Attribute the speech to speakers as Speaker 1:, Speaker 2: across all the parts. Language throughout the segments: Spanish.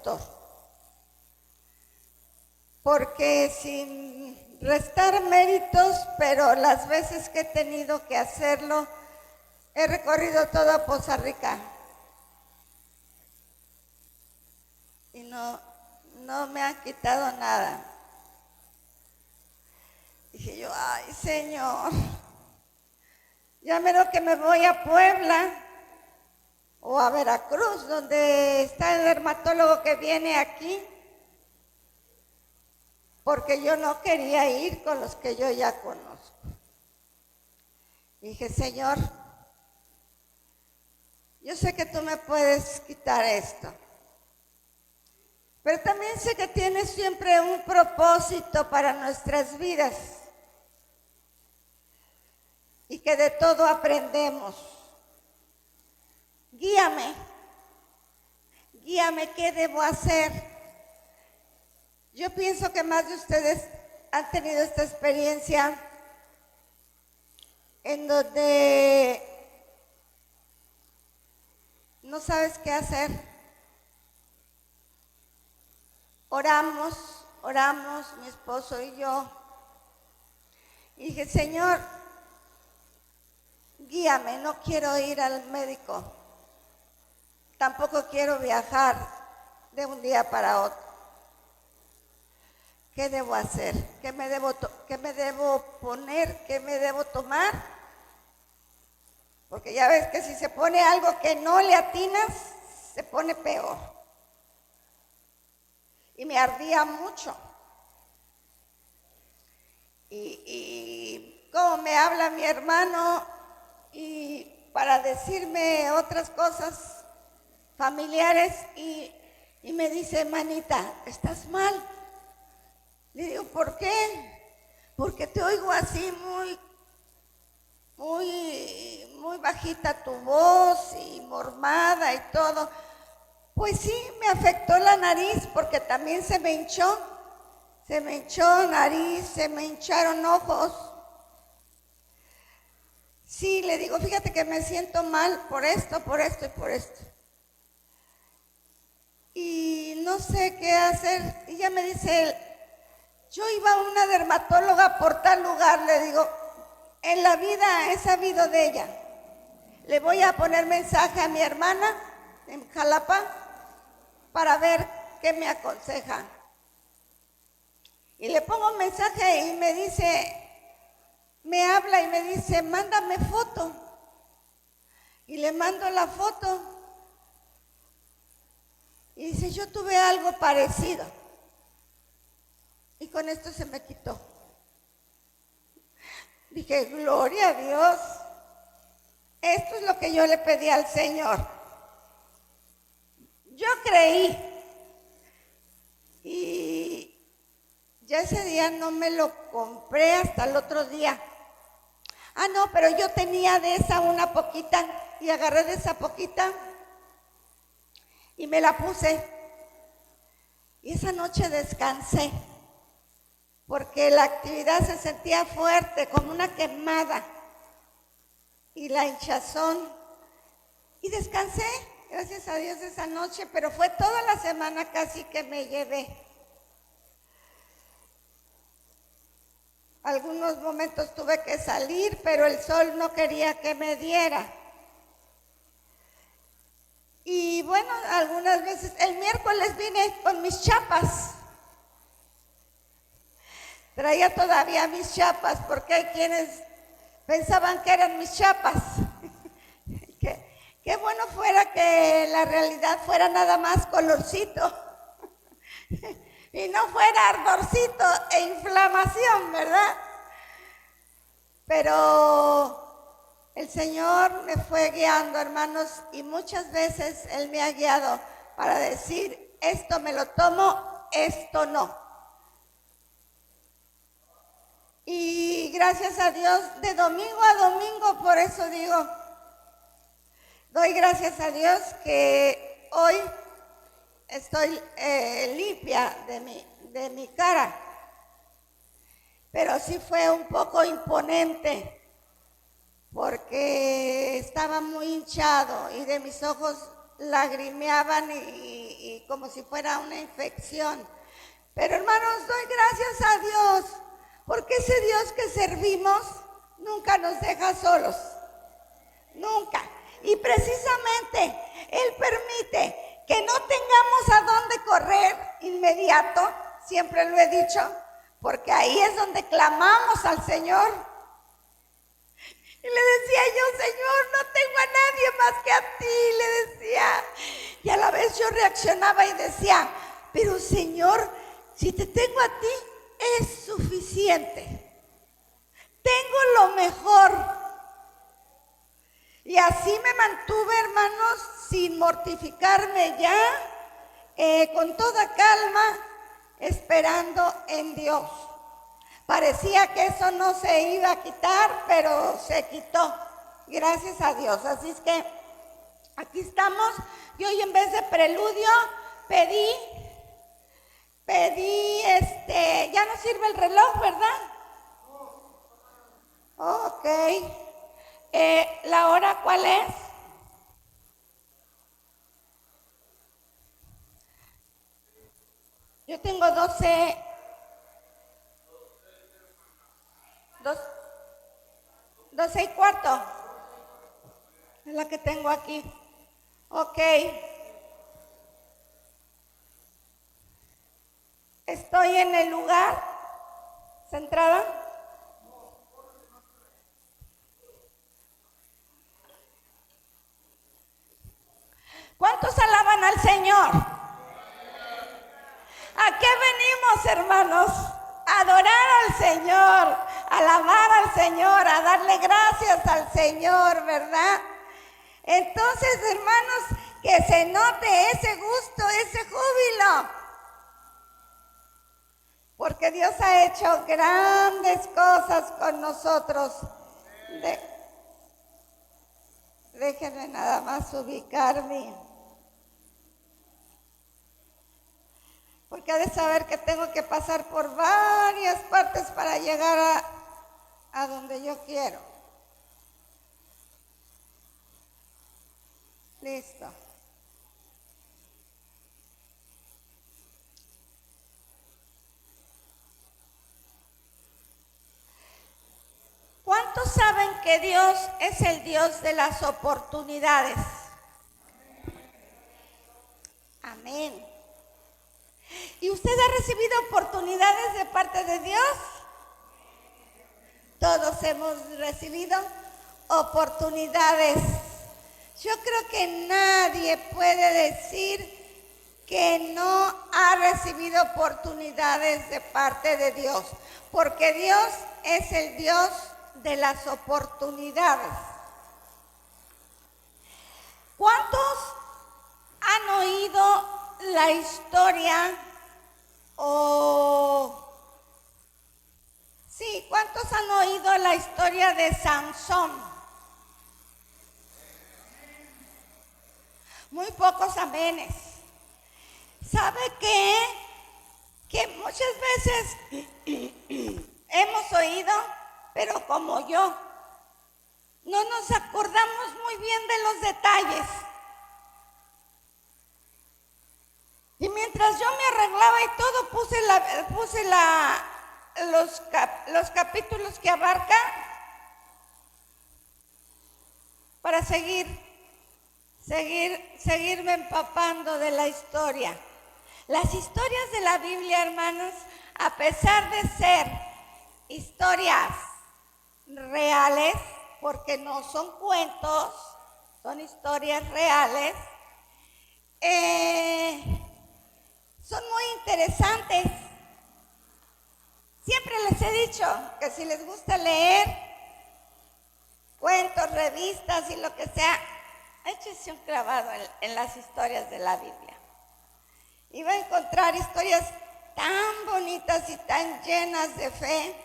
Speaker 1: doctor. Porque sin restar méritos, pero las veces que he tenido que hacerlo, he recorrido toda Poza Rica. Y no me han quitado nada. Dije yo, ay Señor, ya mero que me voy a Puebla o a Veracruz, donde está el dermatólogo que viene aquí, porque yo no quería ir con los que yo ya conozco. Dije, Señor, yo sé que tú me puedes quitar esto, pero también sé que tienes siempre un propósito para nuestras vidas y que de todo aprendemos. Guíame, ¿qué debo hacer? Yo pienso que más de ustedes han tenido esta experiencia en donde no sabes qué hacer. Oramos, mi esposo y yo. Y dije, Señor, guíame, no quiero ir al médico. Tampoco quiero viajar de un día para otro. ¿Qué debo hacer? ¿Qué me debo poner? ¿Qué me debo tomar? Porque ya ves que si se pone algo que no le atinas, se pone peor. Y me ardía mucho. Y como me habla mi hermano y para decirme otras cosas familiares y me dice, manita, ¿estás mal? Le digo, ¿por qué? Porque te oigo así muy bajita tu voz y mormada y todo. Pues sí, me afectó la nariz porque también se me hinchó nariz, se me hincharon ojos. Sí, le digo, fíjate que me siento mal por esto y por esto. Y no sé qué hacer. Y ya me dice él, yo iba a una dermatóloga por tal lugar, le digo, en la vida he sabido de ella. Le voy a poner mensaje a mi hermana en Jalapa para ver qué me aconseja. Y le pongo un mensaje y me dice, me habla y me dice, mándame foto. Y le mando la foto. Y dice, yo tuve algo parecido. Y con esto se me quitó. Dije, gloria a Dios. Esto es lo que yo le pedí al Señor. Yo creí. Y ya ese día no me lo compré hasta el otro día. Ah, no, pero yo tenía de esa una poquita y agarré de esa poquita y me la puse. Y esa noche descansé porque la actividad se sentía fuerte, como una quemada y la hinchazón. Y descansé, gracias a Dios, esa noche, pero fue toda la semana casi que me llevé. Algunos momentos tuve que salir, pero el sol no quería que me diera. Y bueno, algunas veces, el miércoles vine con mis chapas. Traía todavía mis chapas, porque hay quienes pensaban que eran mis chapas. Qué bueno fuera que la realidad fuera nada más colorcito y no fuera ardorcito e inflamación, ¿verdad? Pero el Señor me fue guiando, hermanos, y muchas veces Él me ha guiado para decir, esto me lo tomo, esto no. Y gracias a Dios, de domingo a domingo, por eso digo, doy gracias a Dios que hoy estoy limpia de mi cara. Pero sí fue un poco imponente porque estaba muy hinchado y de mis ojos lagrimeaban y como si fuera una infección. Pero hermanos, doy gracias a Dios, porque ese Dios que servimos nunca nos deja solos, nunca. Y precisamente Él permite que no tengamos a dónde correr inmediato, siempre lo he dicho, porque ahí es donde clamamos al Señor. Y le decía yo, Señor, no tengo a nadie más que a ti, le decía. Y a la vez yo reaccionaba y decía, pero Señor, si te tengo a ti, es suficiente. Tengo lo mejor. Y así me mantuve, hermanos, sin mortificarme ya, con toda calma, esperando en Dios. Parecía que eso no se iba a quitar, pero se quitó, gracias a Dios. Así es que aquí estamos. Y hoy en vez de preludio pedí, ya no sirve el reloj, ¿verdad? Ok. ¿La hora cuál es? Yo tengo 12:15. Es la que tengo aquí. Ok. Estoy en el lugar, centrada. ¿Cuántos alaban al Señor? ¿A qué venimos, hermanos? A adorar al Señor, a alabar al Señor, a darle gracias al Señor, ¿verdad? Entonces, hermanos, que se note ese gusto, ese júbilo, porque Dios ha hecho grandes cosas con nosotros. Déjenme nada más ubicarme, porque ha de saber que tengo que pasar por varias partes para llegar a donde yo quiero. Listo. ¿Cuántos saben que Dios es el Dios de las oportunidades? Amén. ¿Y usted ha recibido oportunidades de parte de Dios? Todos hemos recibido oportunidades. Yo creo que nadie puede decir que no ha recibido oportunidades de parte de Dios, porque Dios es el Dios de las oportunidades. ¿Cuántos han oído la historia ¿cuántos han oído la historia de Sansón? Muy pocos amenes. ¿Sabe qué? Que muchas veces hemos oído, pero como yo, no nos acordamos muy bien de los detalles. Y mientras yo me arreglaba y todo, puse los capítulos que abarca para seguirme empapando de la historia. Las historias de la Biblia, hermanos, a pesar de ser historias reales, porque no son cuentos, son historias reales, son muy interesantes. Siempre les he dicho que si les gusta leer cuentos, revistas y lo que sea, échese un clavado en las historias de la Biblia. Y va a encontrar historias tan bonitas y tan llenas de fe.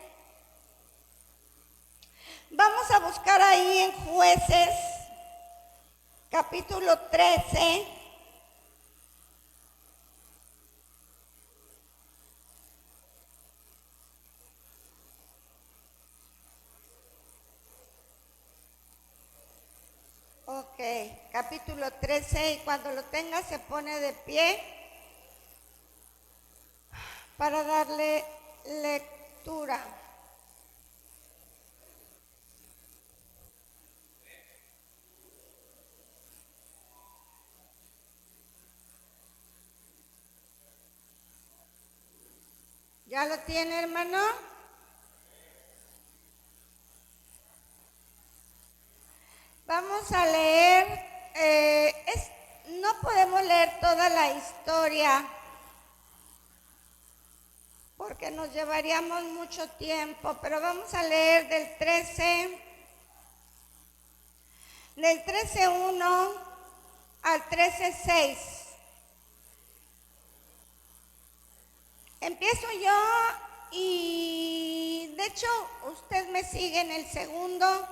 Speaker 1: Vamos a buscar ahí en Jueces, capítulo 13. Ok, capítulo 13, y cuando lo tenga se pone de pie para darle lectura. ¿Ya lo tiene, hermano? Vamos a leer, no podemos leer toda la historia porque nos llevaríamos mucho tiempo, pero vamos a leer del 13:1 al 13:6. Empiezo yo y de hecho usted me sigue en el segundo,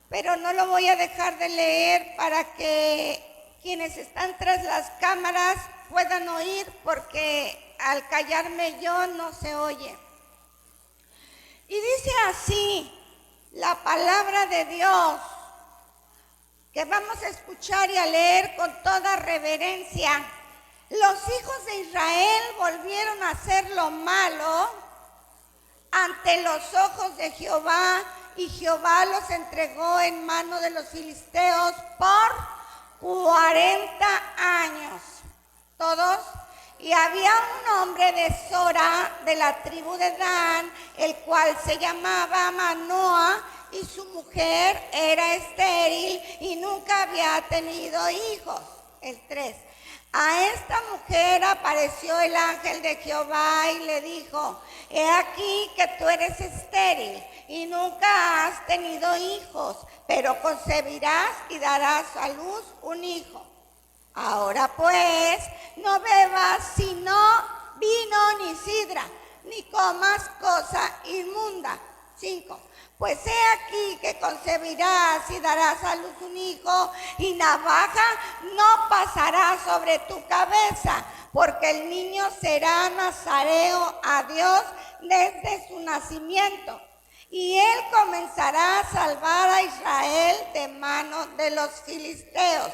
Speaker 1: pero no lo voy a dejar de leer para que quienes están tras las cámaras puedan oír, porque al callarme yo no se oye. Y dice así la palabra de Dios, que vamos a escuchar y a leer con toda reverencia. Los hijos de Israel volvieron a hacer lo malo ante los ojos de Jehová, y Jehová los entregó en mano de los filisteos por 40 años. ¿Todos? Y había un hombre de Sora, de la tribu de Dan, el cual se llamaba Manoa, y su mujer era estéril y nunca había tenido hijos. El 3. A esta mujer apareció el ángel de Jehová y le dijo: he aquí que tú eres estéril y nunca has tenido hijos, pero concebirás y darás a luz un hijo. Ahora pues, no bebas sino vino ni sidra, ni comas cosa inmunda. 5. Pues he aquí que concebirás y darás a luz un hijo, y navaja no pasará sobre tu cabeza, porque el niño será nazareo a Dios desde su nacimiento. Y él comenzará a salvar a Israel de manos de los filisteos.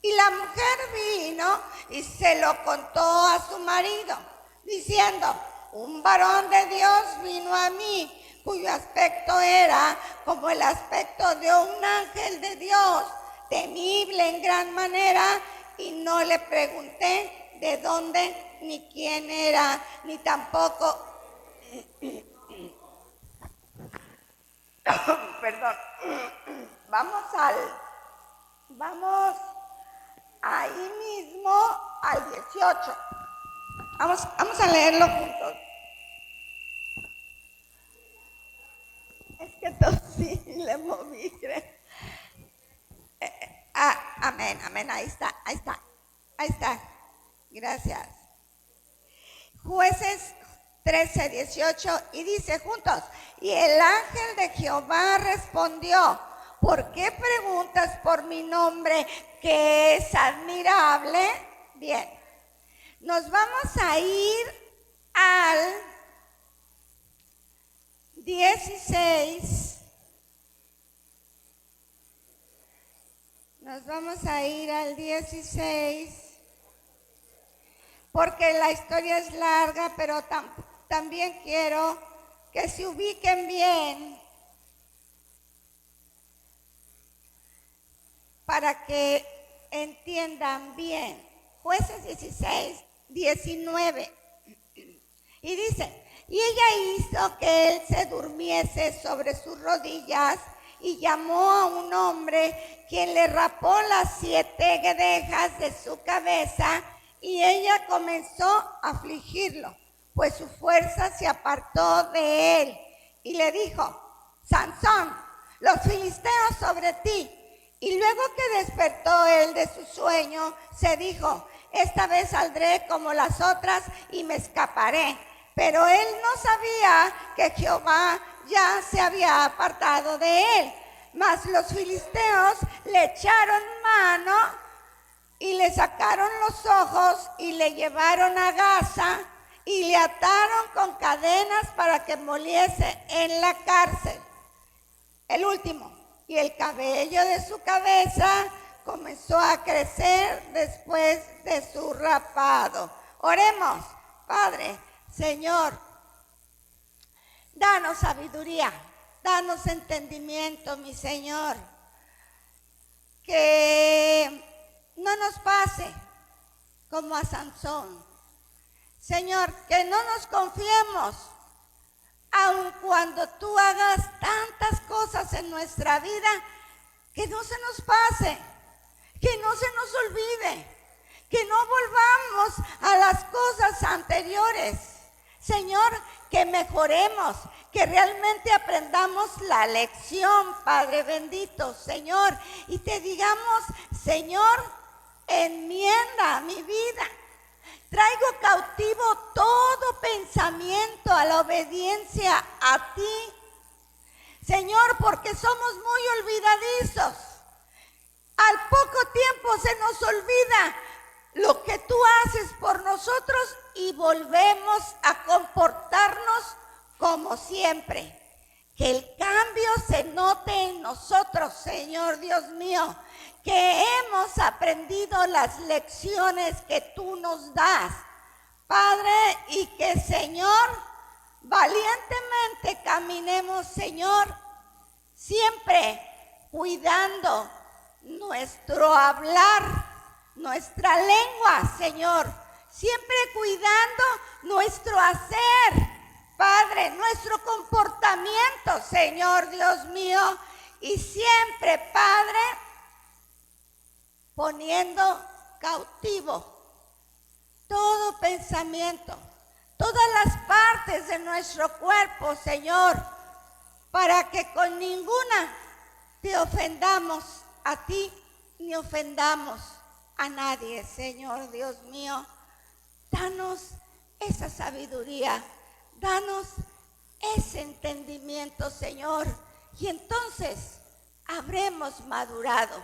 Speaker 1: Y la mujer vino y se lo contó a su marido, diciendo: un varón de Dios vino a mí, cuyo aspecto era como el aspecto de un ángel de Dios, temible en gran manera, y no le pregunté de dónde ni quién era, ni tampoco perdón. Vamos ahí mismo al 18. Vamos a leerlo juntos. Es que tosí y le moví, creo. Amén, ahí está. Gracias. Jueces 13:18, y dice juntos: y el ángel de Jehová respondió: ¿por qué preguntas por mi nombre, que es admirable? Bien, nos vamos a ir al 16. Nos vamos a ir al 16, porque la historia es larga, pero también quiero que se ubiquen bien para que entiendan bien. Jueces 16:19. Y dice: y ella hizo que él se durmiese sobre sus rodillas, y llamó a un hombre, quien le rapó las 7 guedejas de su cabeza, y ella comenzó a afligirlo, pues su fuerza se apartó de él, y le dijo: Sansón, los filisteos sobre ti. Y luego que despertó él de su sueño, se dijo: esta vez saldré como las otras y me escaparé. Pero él no sabía que Jehová ya se había apartado de él. Mas los filisteos le echaron mano y le sacaron los ojos y le llevaron a Gaza y le ataron con cadenas para que moliese en la cárcel. El último. y el cabello de su cabeza comenzó a crecer después de su rapado. Oremos. Padre, Señor, danos sabiduría, danos entendimiento, mi Señor, que no nos pase como a Sansón. Señor, que no nos confiemos, aun cuando tú hagas tantas cosas en nuestra vida, que no se nos pase, que no se nos olvide, que no volvamos a las cosas anteriores. Señor, que mejoremos, que realmente aprendamos la lección, Padre bendito, Señor, y te digamos, Señor, enmienda mi vida. Traigo cautivo todo pensamiento a la obediencia a ti, Señor, porque somos muy olvidadizos. Al poco tiempo se nos olvida lo que tú haces por nosotros y volvemos a comportarnos como siempre. Que el cambio se note en nosotros, Señor Dios mío, que hemos aprendido las lecciones que tú nos das, Padre, y que, Señor, valientemente caminemos, Señor, siempre cuidando nuestro hablar, nuestra lengua, Señor, siempre cuidando nuestro hacer, Padre, nuestro comportamiento, Señor Dios mío, y siempre, Padre, poniendo cautivo todo pensamiento, todas las partes de nuestro cuerpo, Señor, para que con ninguna te ofendamos a ti ni ofendamos a nadie, Señor Dios mío. Danos esa sabiduría, danos ese entendimiento, Señor, y entonces habremos madurado,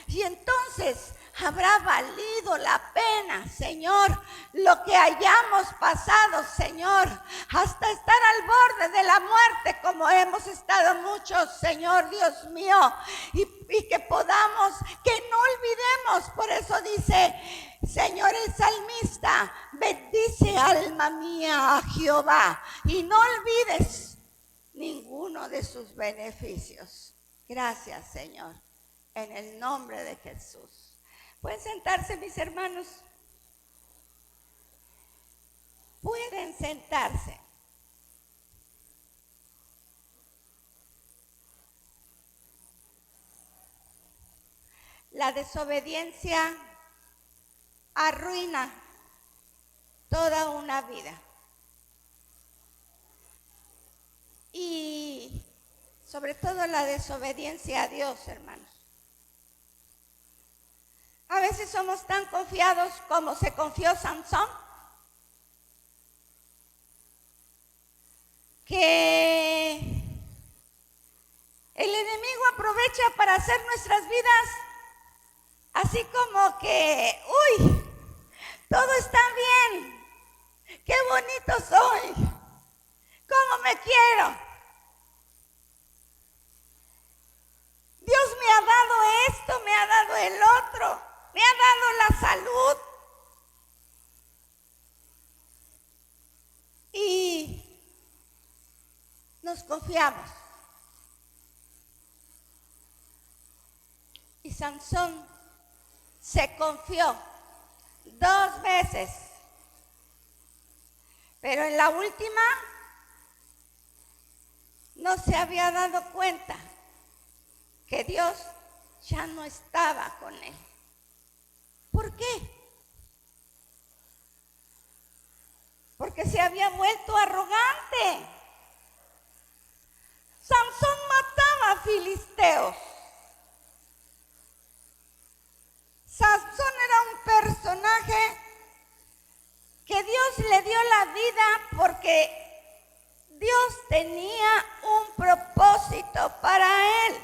Speaker 1: y entonces habrá valido la pena, Señor, lo que hayamos pasado, Señor, hasta estar al borde de la muerte, como hemos estado muchos, Señor Dios mío, y que podamos, que no olvidemos. Por eso dice, Señor, el salmista, bendice alma mía a Jehová y no olvides ninguno de sus beneficios. Gracias, Señor, en el nombre de Jesús. ¿Pueden sentarse, mis hermanos? Pueden sentarse. La desobediencia arruina toda una vida. Y sobre todo la desobediencia a Dios, hermanos. A veces somos tan confiados como se confió Sansón, que el enemigo aprovecha para hacer nuestras vidas así como que, uy, todo está bien, qué bonito soy, cómo me quiero. Dios me ha dado esto, me ha dado el otro, me ha dado la salud. Y nos confiamos. Y Sansón se confió 2 veces, pero en la última no se había dado cuenta que Dios ya no estaba con él. ¿Por qué? Porque se había vuelto arrogante. Sansón mataba a filisteos. Sansón era un personaje que Dios le dio la vida porque Dios tenía un propósito para él.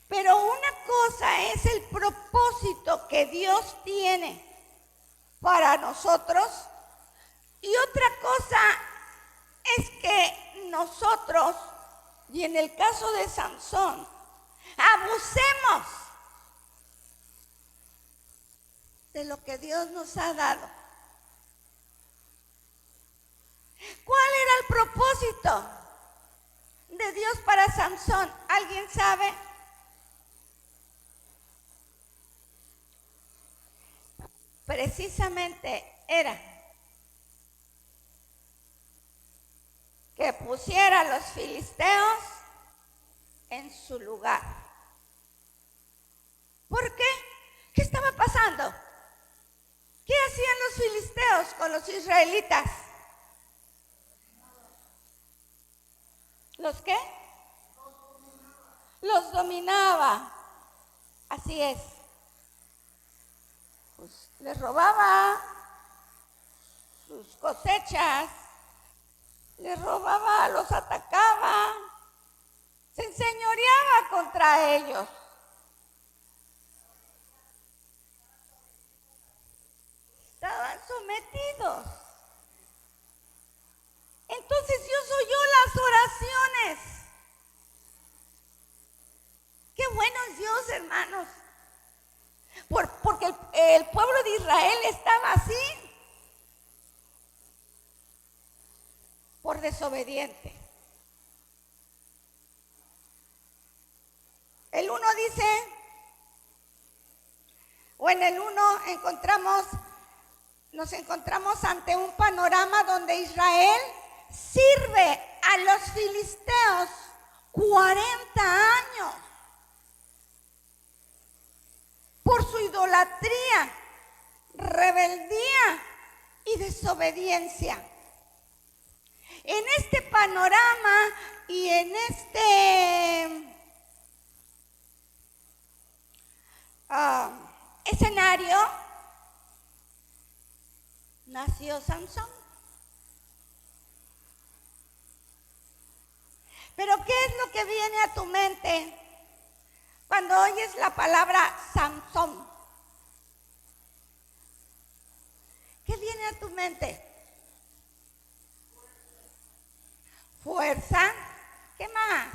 Speaker 1: Pero una cosa es el propósito que Dios tiene para nosotros y otra cosa es que nosotros Y en el caso de Sansón, abusemos de lo que Dios nos ha dado. ¿Cuál era el propósito de Dios para Sansón? ¿Alguien sabe? Precisamente era que pusiera a los filisteos en su lugar. ¿Por qué? ¿Qué estaba pasando? ¿Qué hacían los filisteos con los israelitas? ¿Los qué? Los dominaba. Así es. Pues les robaba sus cosechas, les robaba, los atacaba, se enseñoreaba contra ellos. Estaban sometidos. Entonces Dios oyó las oraciones. Qué bueno es Dios, hermanos. Porque el pueblo de Israel estaba así, por desobediente. El 1 dice, o en el 1 nos encontramos ante un panorama donde Israel sirve a los filisteos 40 años por su idolatría, rebeldía y desobediencia. En este panorama y en este escenario nació Sansón. Pero ¿qué es lo que viene a tu mente cuando oyes la palabra Sansón? ¿Qué viene a tu mente? Fuerza. ¿Qué más?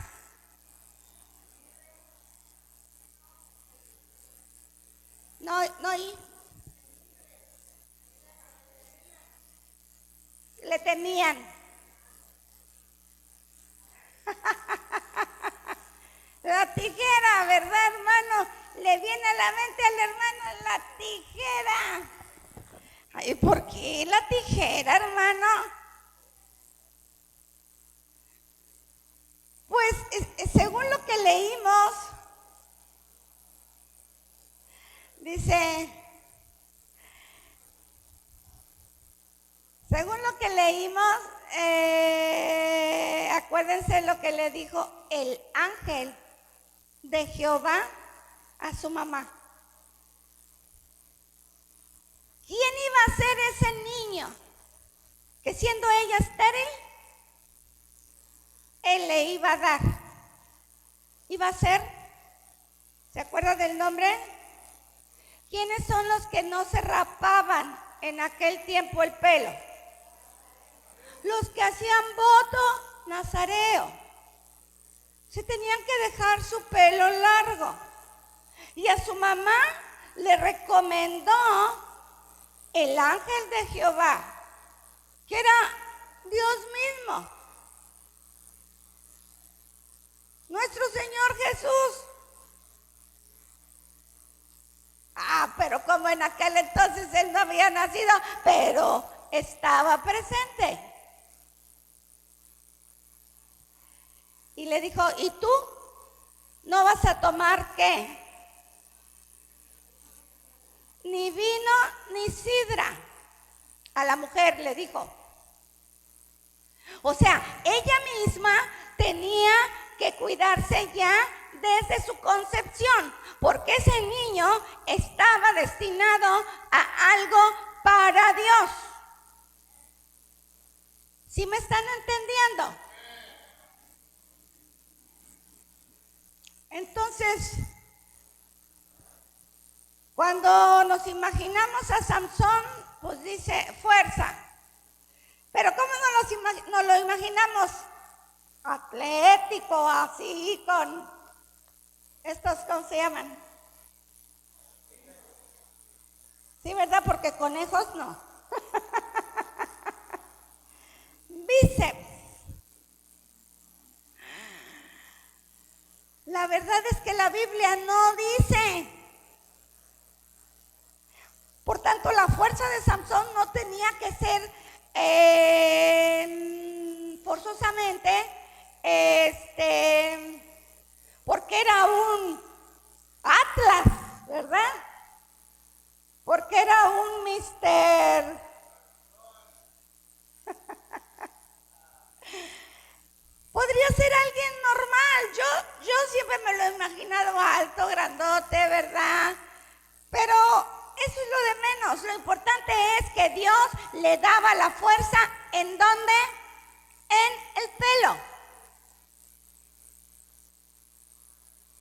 Speaker 1: No, le temían. La tijera, ¿verdad, hermano? Le viene a la mente al hermano la tijera. Ay, ¿por qué la tijera, hermano? Pues según lo que leímos, dice, según lo que leímos, acuérdense lo que le dijo el ángel de Jehová a su mamá. ¿Quién iba a ser ese niño que siendo ella estéril, él le iba a dar? Iba a ser, ¿se acuerda del nombre? ¿Quiénes son los que no se rapaban en aquel tiempo el pelo? Los que hacían voto nazareo. Se tenían que dejar su pelo largo. Y a su mamá le recomendó el ángel de Jehová, que era Dios mismo, nuestro Señor Jesús. Pero como en aquel entonces él no había nacido, pero estaba presente. Y le dijo, ¿y tú no vas a tomar qué? Ni vino ni sidra. A la mujer le dijo. O sea, ella misma tenía que cuidarse ya desde su concepción, porque ese niño estaba destinado a algo para Dios. ¿Sí me están entendiendo? Entonces, cuando nos imaginamos a Sansón, pues dice fuerza. Pero ¿cómo nos lo imaginamos? atlético, así con estos, ¿cómo se llaman? Sí, ¿verdad? Porque conejos no. Bíceps. La verdad es que la Biblia no dice. Por tanto, la fuerza de Sansón no tenía que ser forzosamente porque era un Atlas, ¿verdad? Porque era un mister. Podría ser alguien normal. Yo siempre me lo he imaginado alto, grandote, ¿verdad? Pero eso es lo de menos. Lo importante es que Dios le daba la fuerza, ¿en dónde? En el pelo.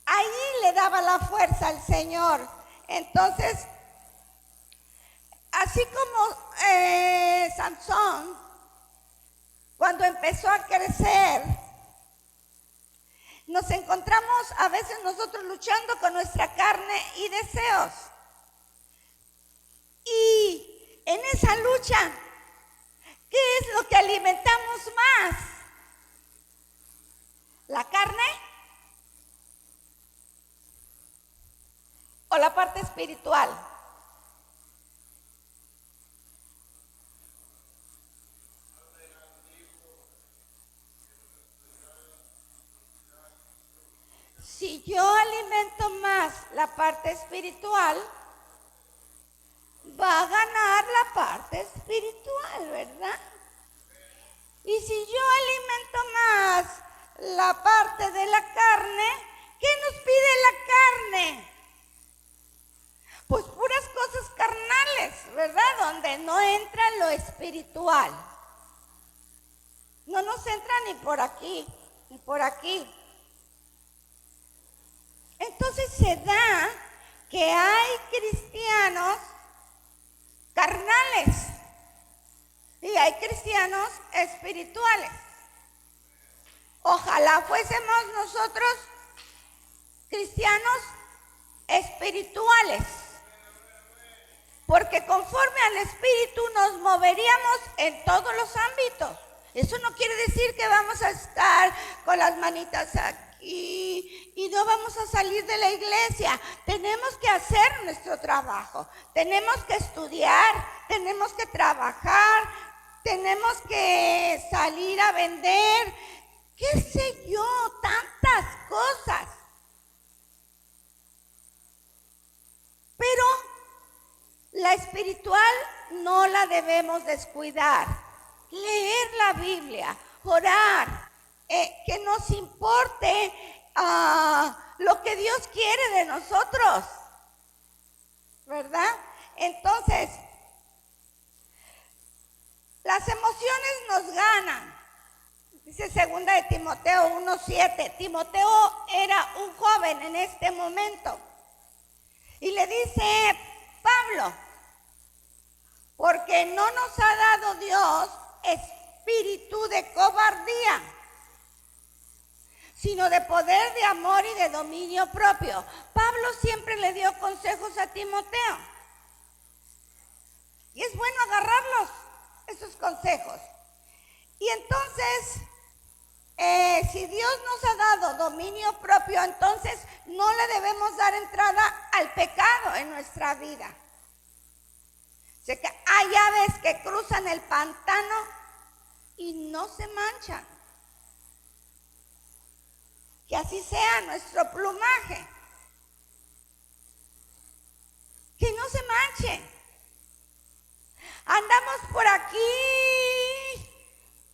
Speaker 1: Ahí le daba la fuerza al Señor. Entonces, así como Sansón, cuando empezó a crecer, nos encontramos a veces nosotros luchando con nuestra carne y deseos. Y en esa lucha, ¿qué es lo que alimentamos más? ¿La carne o la parte espiritual? Si yo alimento más la parte espiritual, va a ganar la parte espiritual, ¿verdad? Y si yo alimento más la parte de la carne, ¿qué nos pide la carne? Pues puras cosas carnales, ¿verdad? Donde no entra lo espiritual. No nos entra ni por aquí, ni por aquí. Entonces se da que hay cristianos carnales y hay cristianos espirituales. Ojalá fuésemos nosotros cristianos espirituales, porque conforme al Espíritu nos moveríamos en todos los ámbitos. Eso no quiere decir que vamos a estar con las manitas aquí y no vamos a salir de la iglesia. Tenemos que hacer nuestro trabajo, tenemos que estudiar, tenemos que trabajar, tenemos que salir a vender, qué sé yo, tantas cosas. Pero la espiritual no la debemos descuidar. Leer la Biblia, orar, que nos importe lo que Dios quiere de nosotros, ¿verdad? Entonces, las emociones nos ganan. Dice 2 de Timoteo 1:7. Timoteo era un joven en este momento. Y le dice Pablo, porque no nos ha dado Dios espíritu de cobardía, sino de poder, de amor y de dominio propio. Pablo siempre le dio consejos a Timoteo. Y es bueno agarrarlos, esos consejos. Y entonces, si Dios nos ha dado dominio propio, entonces no le debemos dar entrada al pecado en nuestra vida. Sé que hay aves que cruzan el pantano y no se manchan. Que así sea nuestro plumaje. Que no se manche. Andamos por aquí,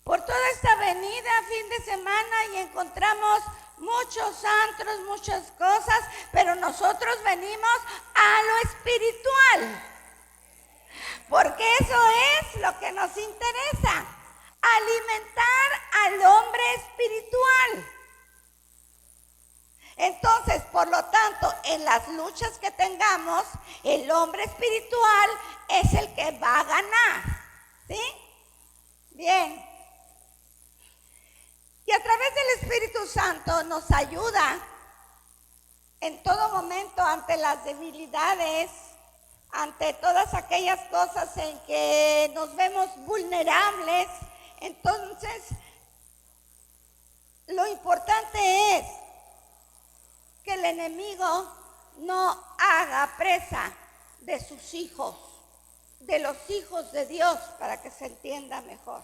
Speaker 1: por toda esta avenida fin de semana y encontramos muchos antros, muchas cosas, pero nosotros venimos a lo espiritual. Porque eso es lo que nos interesa, alimentar al hombre espiritual. Entonces, por lo tanto, en las luchas que tengamos, el hombre espiritual es el que va a ganar, ¿sí? Bien. Y a través de Espíritu Santo nos ayuda en todo momento ante las debilidades, ante todas aquellas cosas en que nos vemos vulnerables. Entonces, lo importante es que el enemigo no haga presa de sus hijos, de los hijos de Dios, para que se entienda mejor.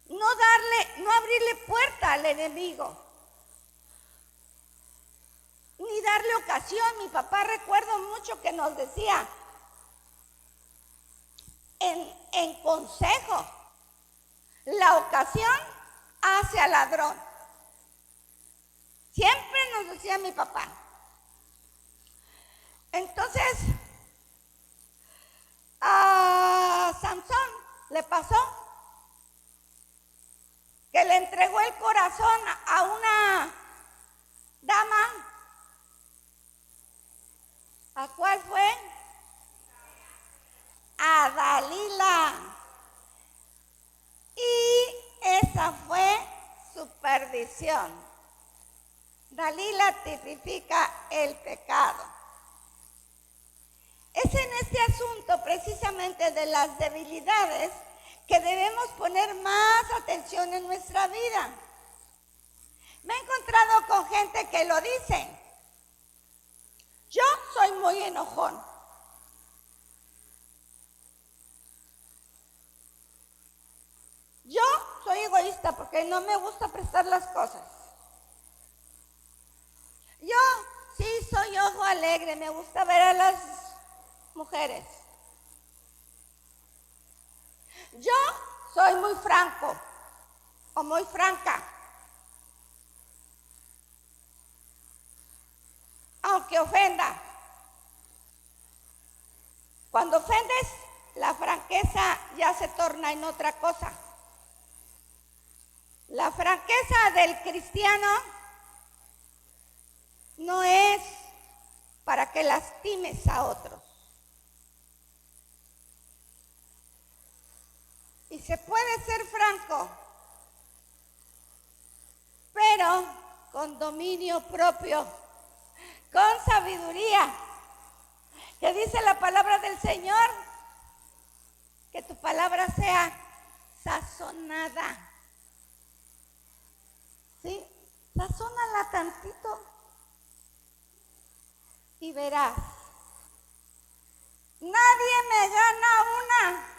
Speaker 1: No abrirle puerta al enemigo, ni darle ocasión. Mi papá, recuerdo mucho que nos decía en consejo: la ocasión hace al ladrón. Siempre nos decía mi papá. Entonces, a Sansón le pasó que le entregó el corazón a una dama. ¿A cuál fue? A Dalila. Y esa fue su perdición. Dalila tipifica el pecado. Es en este asunto precisamente de las debilidades que debemos poner más atención en nuestra vida. Me he encontrado con gente que lo dice: yo soy muy enojón. Yo soy egoísta porque no me gusta prestar las cosas. Yo sí soy ojo alegre, me gusta ver a las mujeres. Yo soy muy franco o muy franca. Aunque ofenda. Cuando ofendes, la franqueza ya se torna en otra cosa. La franqueza del cristiano no es para que lastimes a otros. Y se puede ser franco, pero con dominio propio, con sabiduría. Que dice la palabra del Señor, que tu palabra sea sazonada. ¿Sí? Sazónala tantito y verás. Nadie me gana una.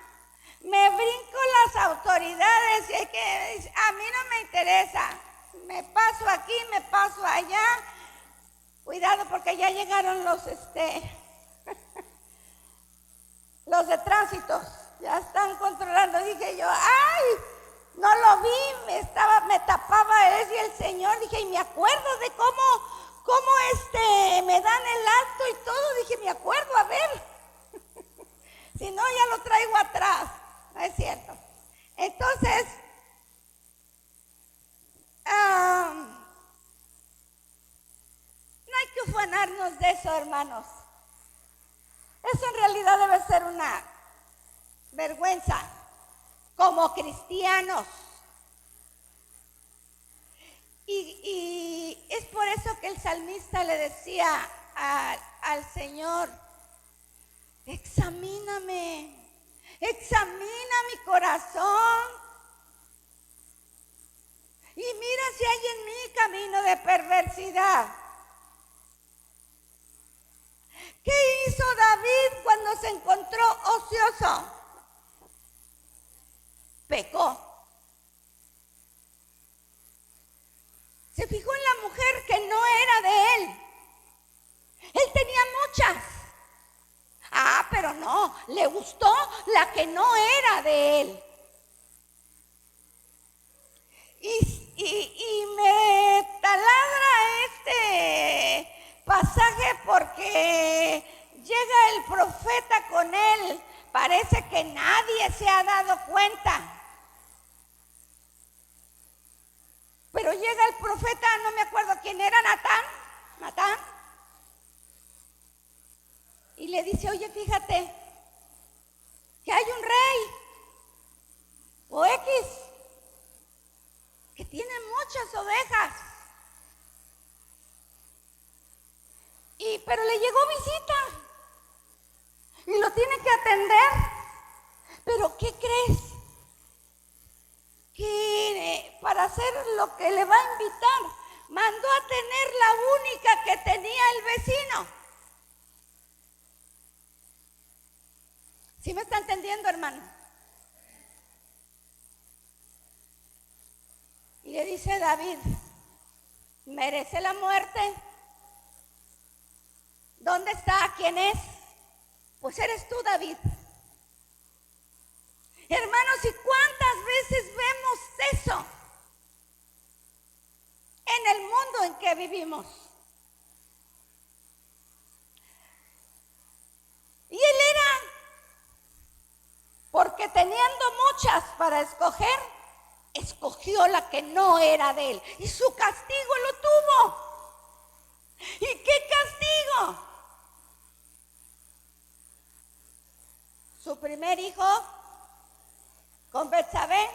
Speaker 1: Me brinco las autoridades y hay que, a mí no me interesa. Me paso aquí, me paso allá. Cuidado porque ya llegaron los los de tránsito. Ya están controlando. Dije yo, ay, no lo vi, me tapaba él y el Señor. Dije, y me acuerdo de cómo me dan el alto y todo. Dije, me acuerdo, a ver. Si no, ya lo traigo atrás. No es cierto. Entonces, no hay que ufanarnos de eso, hermanos. Eso en realidad debe ser una vergüenza como cristianos. Y es por eso que el salmista le decía al Señor: examíname, examina mi corazón y mira si hay en mí camino de perversidad. ¿Qué hizo David cuando se encontró ocioso? Pecó. Se fijó en la mujer que no era de él. Él tenía muchas. Pero no, le gustó la que no era de él. Y me taladra este pasaje porque llega el profeta con él. Parece que nadie se ha dado cuenta. Pero llega el profeta, no me acuerdo quién era, Natán. Y le dice: oye, fíjate que hay un rey o X que tiene muchas muchas ovejas. Pero le llegó visita y lo tiene que atender. Pero ¿qué crees? Que para hacer lo que le va a invitar, mandó a tener la única que tenía el vecino. ¿Sí me está entendiendo, hermano? Y le dice David, ¿merece la muerte? ¿Dónde está? ¿Quién es? Pues eres tú, David. Hermanos, ¿y cuántas veces vemos eso en el mundo en que vivimos? Y él era, porque teniendo muchas para escoger, escogió la que no era de él. Y su castigo lo tuvo. ¿Y qué castigo? Su primer hijo, con Betsabé,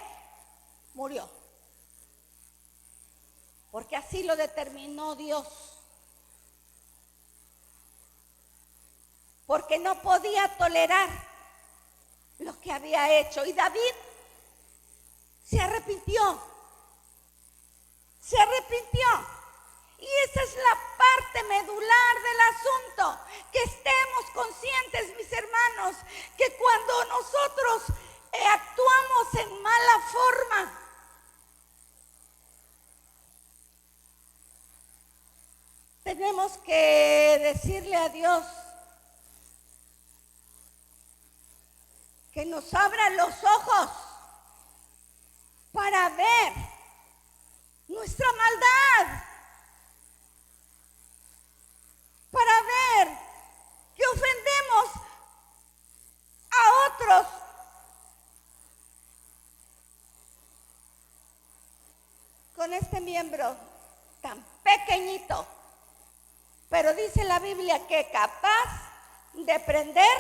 Speaker 1: murió. Porque así lo determinó Dios. Porque no podía tolerar lo que había hecho. Y David se arrepintió. Se arrepintió. Y esa es la parte medular del asunto. Que estemos conscientes, mis hermanos, que cuando nosotros actuamos en mala forma, tenemos que decirle a Dios que nos abra los ojos para ver nuestra maldad, para ver que ofendemos a otros. Con este miembro tan pequeñito, pero dice la Biblia que capaz de prender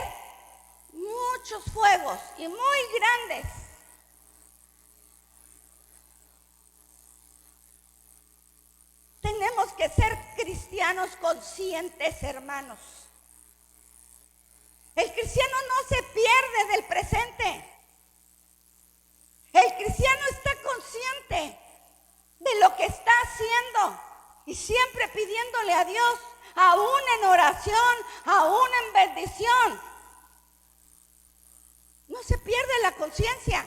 Speaker 1: muchos fuegos y muy grandes. Tenemos que ser cristianos conscientes, hermanos. El cristiano no se pierde del presente. El cristiano está consciente de lo que está haciendo y siempre pidiéndole a Dios, aún en oración, aún en bendición. No se pierde la conciencia.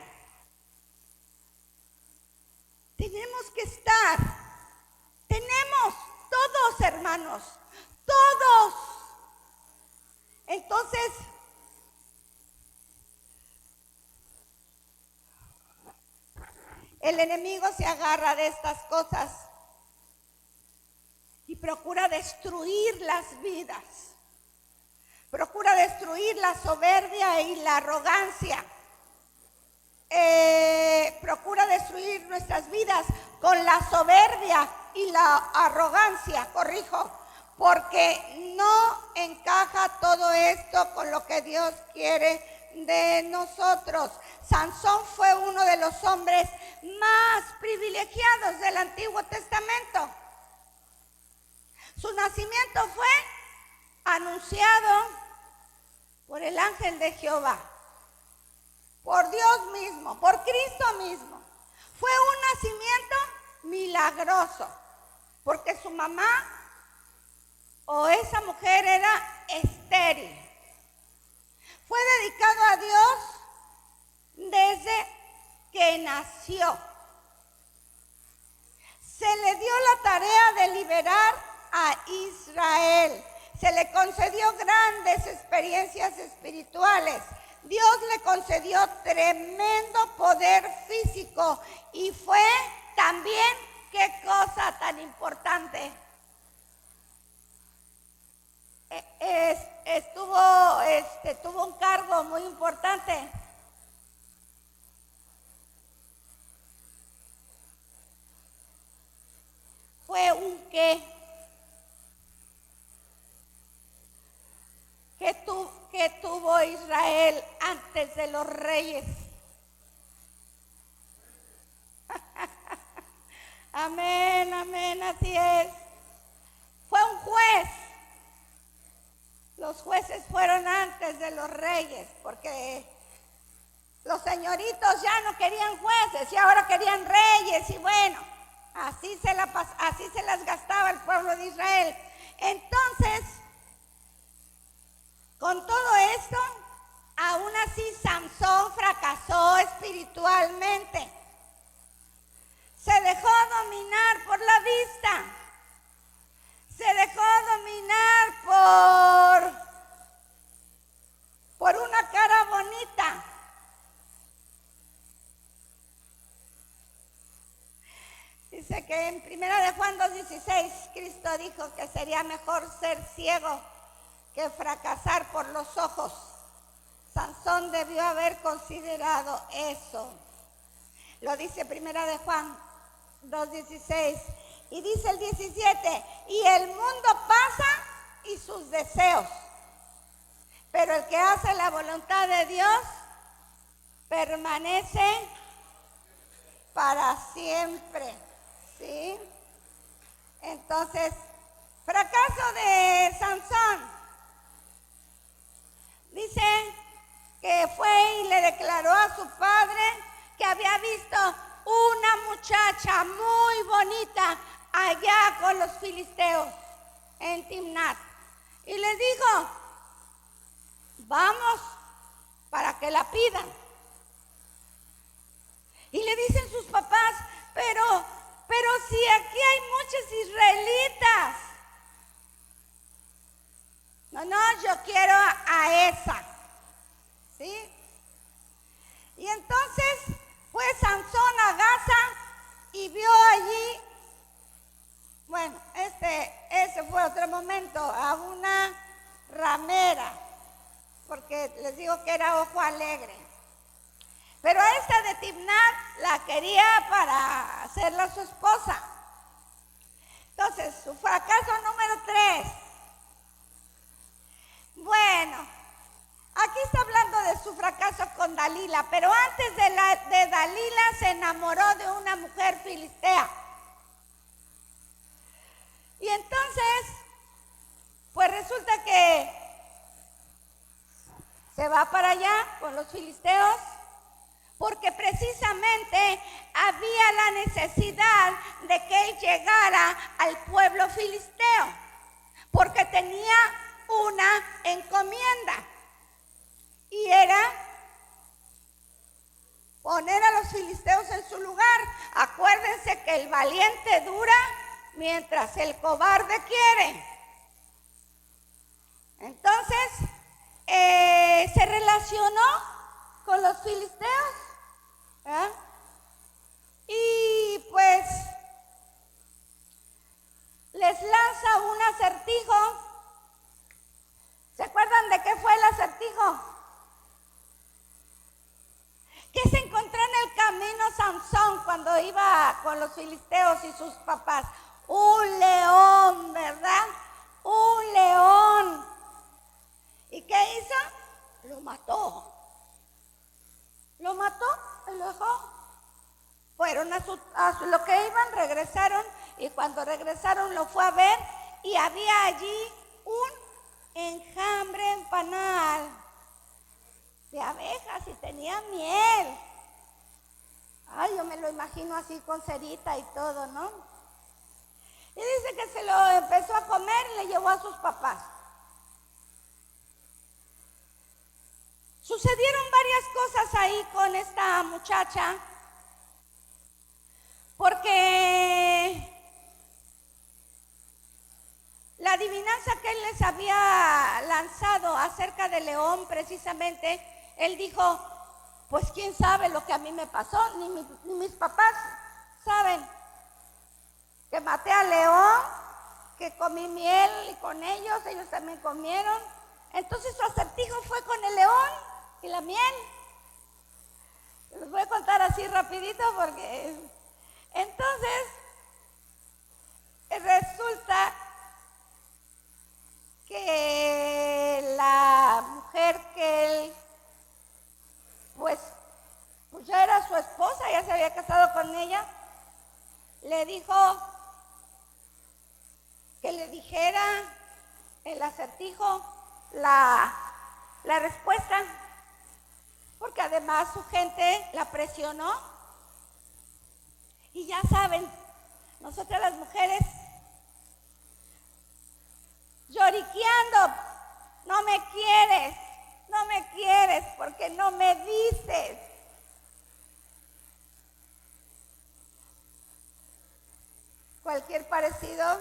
Speaker 1: Tenemos que estar, tenemos todos, hermanos, todos. Entonces, el enemigo se agarra de estas cosas y procura destruir las vidas. Procura destruir la soberbia y la arrogancia. Procura destruir nuestras vidas con la soberbia y la arrogancia, corrijo, porque no encaja todo esto con lo que Dios quiere de nosotros. Sansón fue uno de los hombres más privilegiados del Antiguo Testamento. Su nacimiento fue anunciado por el ángel de Jehová, por Dios mismo, por Cristo mismo. Fue un nacimiento milagroso, porque su mamá o esa mujer era estéril. Fue dedicado a Dios desde que nació. Se le dio la tarea de liberar a Israel. Se le concedió grandes experiencias espirituales. Dios le concedió tremendo poder físico y fue también, qué cosa tan importante, tuvo un cargo muy importante. Fue un qué que tuvo Israel antes de los reyes. Amén, amén, así es. Fue un juez. Los jueces fueron antes de los reyes, porque los señoritos ya no querían jueces y ahora querían reyes, y bueno, así se las gastaba el pueblo de Israel. Entonces, con todo esto, aún así Sansón fracasó espiritualmente. Se dejó dominar por la vista. Se dejó dominar por una cara bonita. Dice que en 1 de Juan 2:16, Cristo dijo que sería mejor ser ciego que fracasar por los ojos. Sansón debió haber considerado eso. Lo dice 1 de Juan 2:16. Y dice el 17, y el mundo pasa y sus deseos, pero el que hace la voluntad de Dios permanece para siempre, ¿sí? Entonces, fracaso de Sansón. Dice que fue y le declaró a su padre que había visto una muchacha muy bonita allá con los filisteos en Timnat. Y le dijo, vamos para que la pidan. Y le dicen sus papás, pero si aquí hay muchos israelitas. No, yo quiero a esa. ¿Sí? Y entonces fue Sansón a Gaza y vio allí, bueno, ese fue otro momento, a una ramera, porque les digo que era ojo alegre. Pero a esta de Timnat la quería para hacerla su esposa. Entonces, su fracaso número 3. Bueno, aquí está hablando de su fracaso con Dalila, pero antes de Dalila se enamoró de una mujer filistea. Y entonces, pues resulta que se va para allá con los filisteos, porque precisamente había la necesidad de que él llegara al pueblo filisteo, porque tenía una encomienda, y era poner a los filisteos en su lugar. Acuérdense que el valiente dura mientras el cobarde quiere. Entonces, se relacionó con los filisteos, ¿eh? Y pues les lanza un acertijo. ¿Se acuerdan de qué fue el acertijo? ¿Qué se encontró en el camino Sansón cuando iba con los filisteos y sus papás? Un león, ¿verdad? Un león. ¿Y qué hizo? Lo mató. Lo mató y lo dejó. Fueron a lo que iban, regresaron, y cuando regresaron lo fue a ver, y había allí un enjambre en panal de abejas y tenía miel. Ay, yo me lo imagino así con cerita y todo, ¿no? Y dice que se lo empezó a comer y le llevó a sus papás. Sucedieron varias cosas ahí con esta muchacha, porque la adivinanza que él les había lanzado acerca del león, precisamente, él dijo, pues quién sabe lo que a mí me pasó, ni mis papás saben que maté al león, que comí miel y con ellos también comieron. Entonces su acertijo fue con el león y la miel. Les voy a contar así rapidito porque entonces resulta que la mujer que él pues ya era su esposa, ya se había casado con ella, le dijo que le dijera el acertijo, la respuesta, porque además su gente la presionó. Y ya saben, nosotras las mujeres lloriqueando, no me quieres porque no me dices. ¿Cualquier parecido?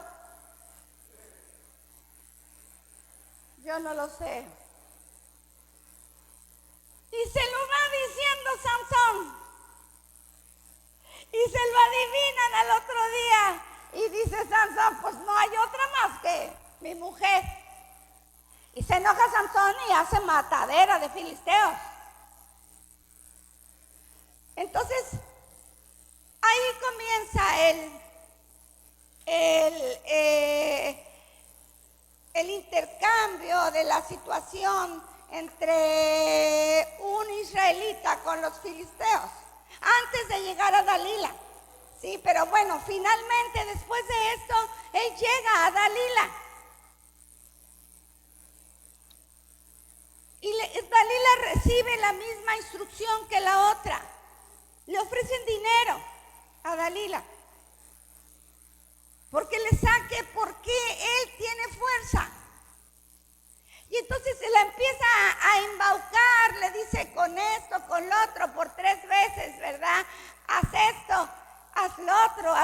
Speaker 1: Yo no lo sé. Y se lo va diciendo Sansón. Y se lo adivinan al otro día. Y dice Sansón, pues no hay otra más que mi mujer. Y se enoja Sansón y hace matadera de filisteos. Entonces, ahí comienza el intercambio de la situación entre un israelita con los filisteos, antes de llegar a Dalila. Sí, pero bueno, finalmente después de esto, él llega a Dalila. Y Dalila recibe la misma instrucción que la otra. Le ofrecen dinero a Dalila, porque le saque por qué él tiene fuerza. Y entonces se la empieza a embaucar, le dice con esto, con lo otro, por 3 veces, ¿verdad? Haz esto, haz lo otro.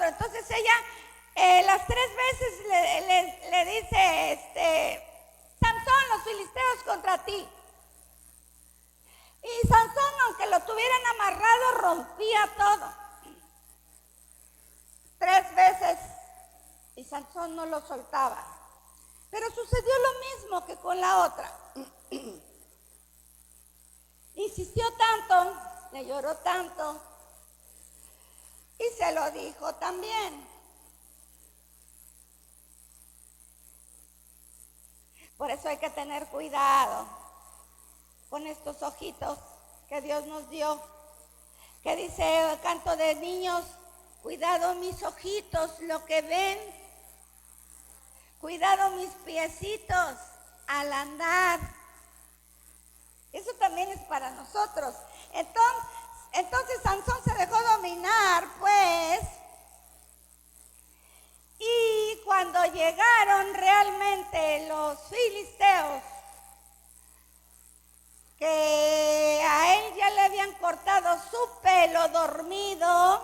Speaker 1: Entonces ella las 3 veces le dice, Sansón, los filisteos contra ti. Y Sansón, aunque lo tuvieran amarrado, rompía todo. 3 veces y Sansón no lo soltaba. Pero sucedió lo mismo que con la otra. Insistió tanto, le lloró tanto y se lo dijo también. Por eso hay que tener cuidado con estos ojitos que Dios nos dio. Que dice el canto de niños, cuidado mis ojitos, lo que ven. Cuidado mis piecitos al andar. Eso también es para nosotros. Entonces Sansón se dejó dominar, pues. Y cuando llegaron realmente los filisteos, que a él ya le habían cortado su pelo dormido,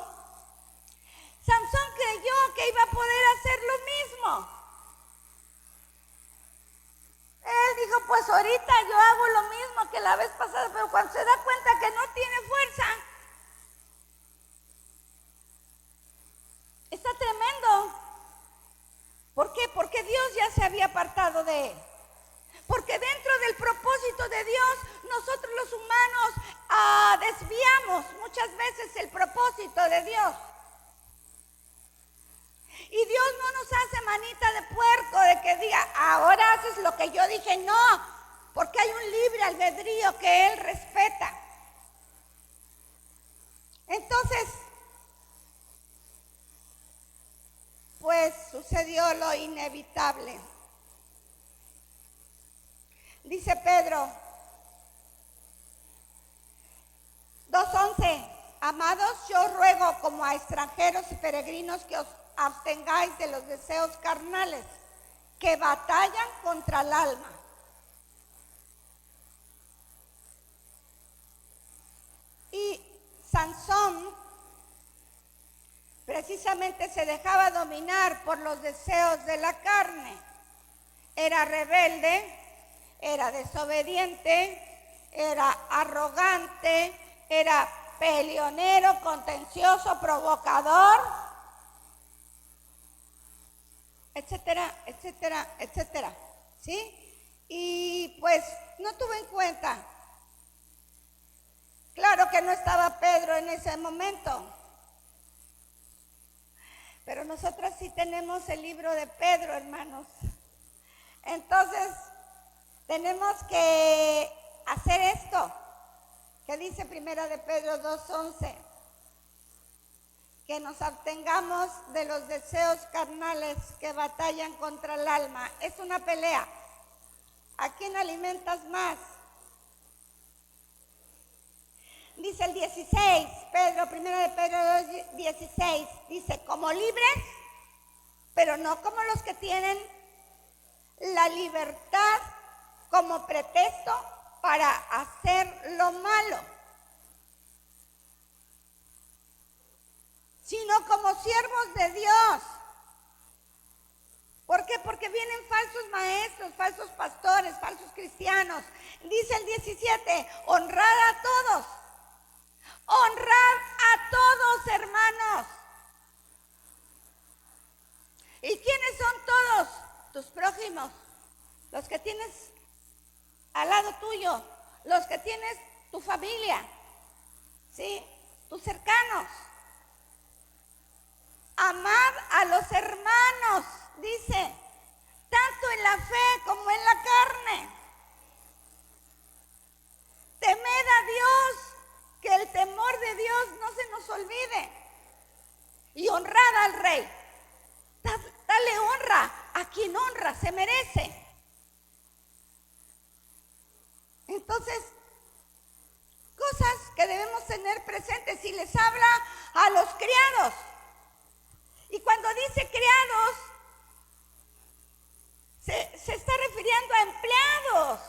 Speaker 1: Sansón creyó que iba a poder hacer lo mismo. Él dijo, pues ahorita yo hago lo mismo que la vez pasada, pero cuando se da cuenta que no tiene fuerza, está tremendo. ¿Por qué? Porque Dios ya se había apartado de él. Porque dentro del propósito de Dios, nosotros los humanos desviamos muchas veces el propósito de Dios. Y Dios no nos hace manita de puerco de que diga, ahora haces lo que yo dije. No, porque hay un libre albedrío que Él respeta. Entonces, pues sucedió lo inevitable. Dice Pedro 2:11, amados, yo os ruego como a extranjeros y peregrinos que os abstengáis de los deseos carnales que batallan contra el alma. Y Sansón precisamente se dejaba dominar por los deseos de la carne. Era rebelde, era desobediente, era arrogante, era peleonero, contencioso, provocador, etcétera, etcétera, etcétera, ¿sí? Y pues no tuvo en cuenta. Claro que no estaba Pedro en ese momento, pero nosotros sí tenemos el libro de Pedro, hermanos. Entonces, tenemos que hacer esto, que dice Primera de Pedro 2:11, que que nos abstengamos de los deseos carnales que batallan contra el alma. Es una pelea. ¿A quién alimentas más? Dice el 16, primero de Pedro 2:16, dice, como libres, pero no como los que tienen la libertad como pretexto para hacer lo malo, sino como siervos de Dios. ¿Por qué? Porque vienen falsos maestros, falsos pastores, falsos cristianos. Dice el 17, honrad a todos. Honrad a todos, hermanos. ¿Y quiénes son todos? Tus prójimos, los que tienes al lado tuyo, los que tienes tu familia, ¿sí? Tus cercanos. Amad a los hermanos, dice, tanto en la fe como en la carne. Temed a Dios, que el temor de Dios no se nos olvide. Y honrad al rey. Dale honra a quien honra se merece. Entonces, cosas que debemos tener presentes. Y les habla a los criados. Y cuando dice criados, se está refiriendo a empleados,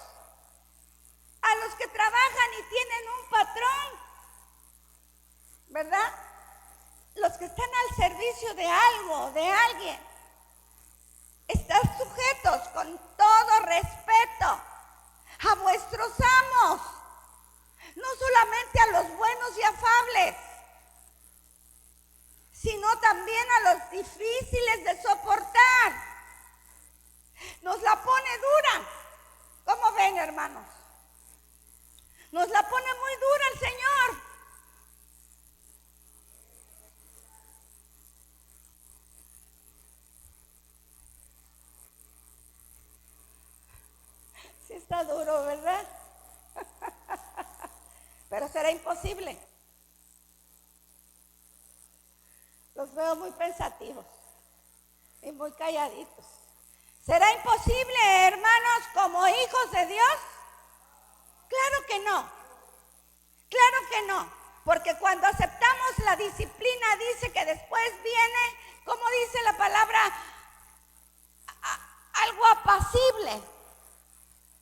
Speaker 1: a los que trabajan y tienen un patrón, ¿verdad? Los que están al servicio de algo, de alguien. Están sujetos con todo respeto a vuestros amos, no solamente a los buenos y afables, sino también a los difíciles de soportar. Nos la pone dura. ¿Cómo ven, hermanos? Nos la pone muy dura el Señor. Sí está duro, ¿verdad? Pero será imposible. Los veo muy pensativos y muy calladitos. ¿Será imposible, hermanos, como hijos de Dios? Claro que no. Claro que no. Porque cuando aceptamos la disciplina, dice que después viene, ¿cómo dice la palabra? Algo apacible.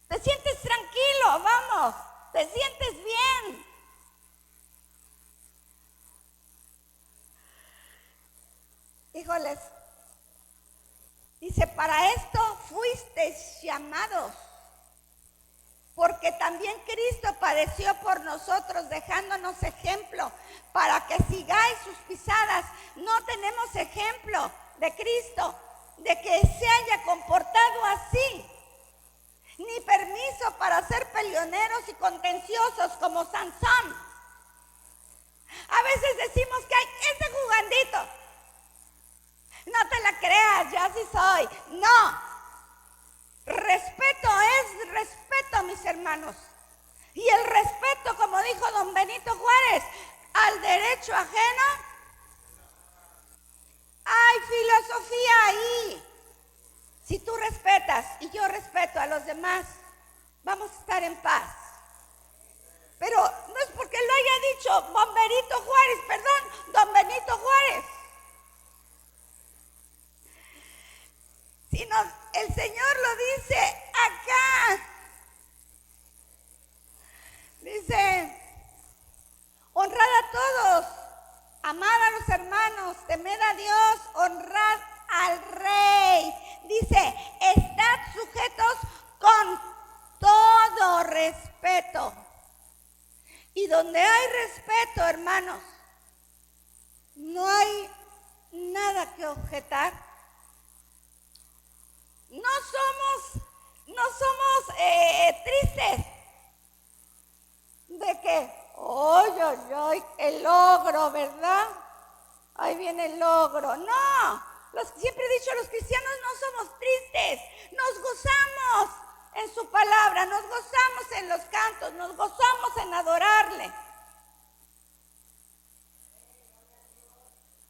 Speaker 1: Te sientes tranquilo, vamos. Te sientes bien. Híjoles. Dice, para esto fuisteis llamados, porque también Cristo padeció por nosotros, dejándonos ejemplo, para que sigáis sus pisadas. No tenemos ejemplo de Cristo, de que se haya comportado así, ni permiso para ser peleoneros y contenciosos como Sansón. A veces decimos que hay ese jugandito. No te la creas, yo así soy. No. Respeto es respeto, mis hermanos. Y el respeto, como dijo don Benito Juárez, al derecho ajeno, hay filosofía ahí. Si tú respetas y yo respeto a los demás, vamos a estar en paz. Pero no es porque lo haya dicho don Benito Juárez, don Benito Juárez. Sino el Señor lo dice acá. Dice, honrad a todos, amad a los hermanos, temed a Dios, honrad al rey. Dice, estad sujetos con todo respeto. Y donde hay respeto, hermanos, no hay nada que objetar. No somos tristes de que, el logro, ¿verdad? Ahí viene el logro. No, siempre he dicho, los cristianos no somos tristes, nos gozamos en su palabra, nos gozamos en los cantos, nos gozamos en adorarle.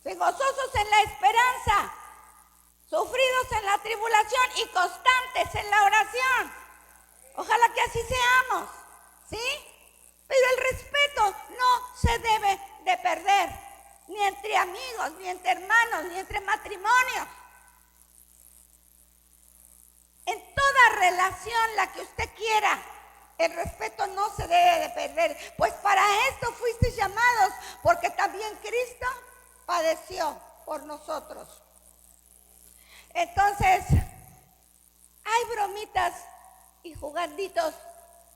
Speaker 1: ¿Sí? oración y constantes en la oración. Ojalá que así seamos, ¿sí? Pero el respeto no se debe de perder, ni entre amigos, ni entre hermanos, ni entre matrimonios. En toda relación, la que usted quiera, el respeto no se debe de perder, pues para esto fuisteis llamados, porque también Cristo padeció por nosotros. Entonces, hay bromitas y juganditos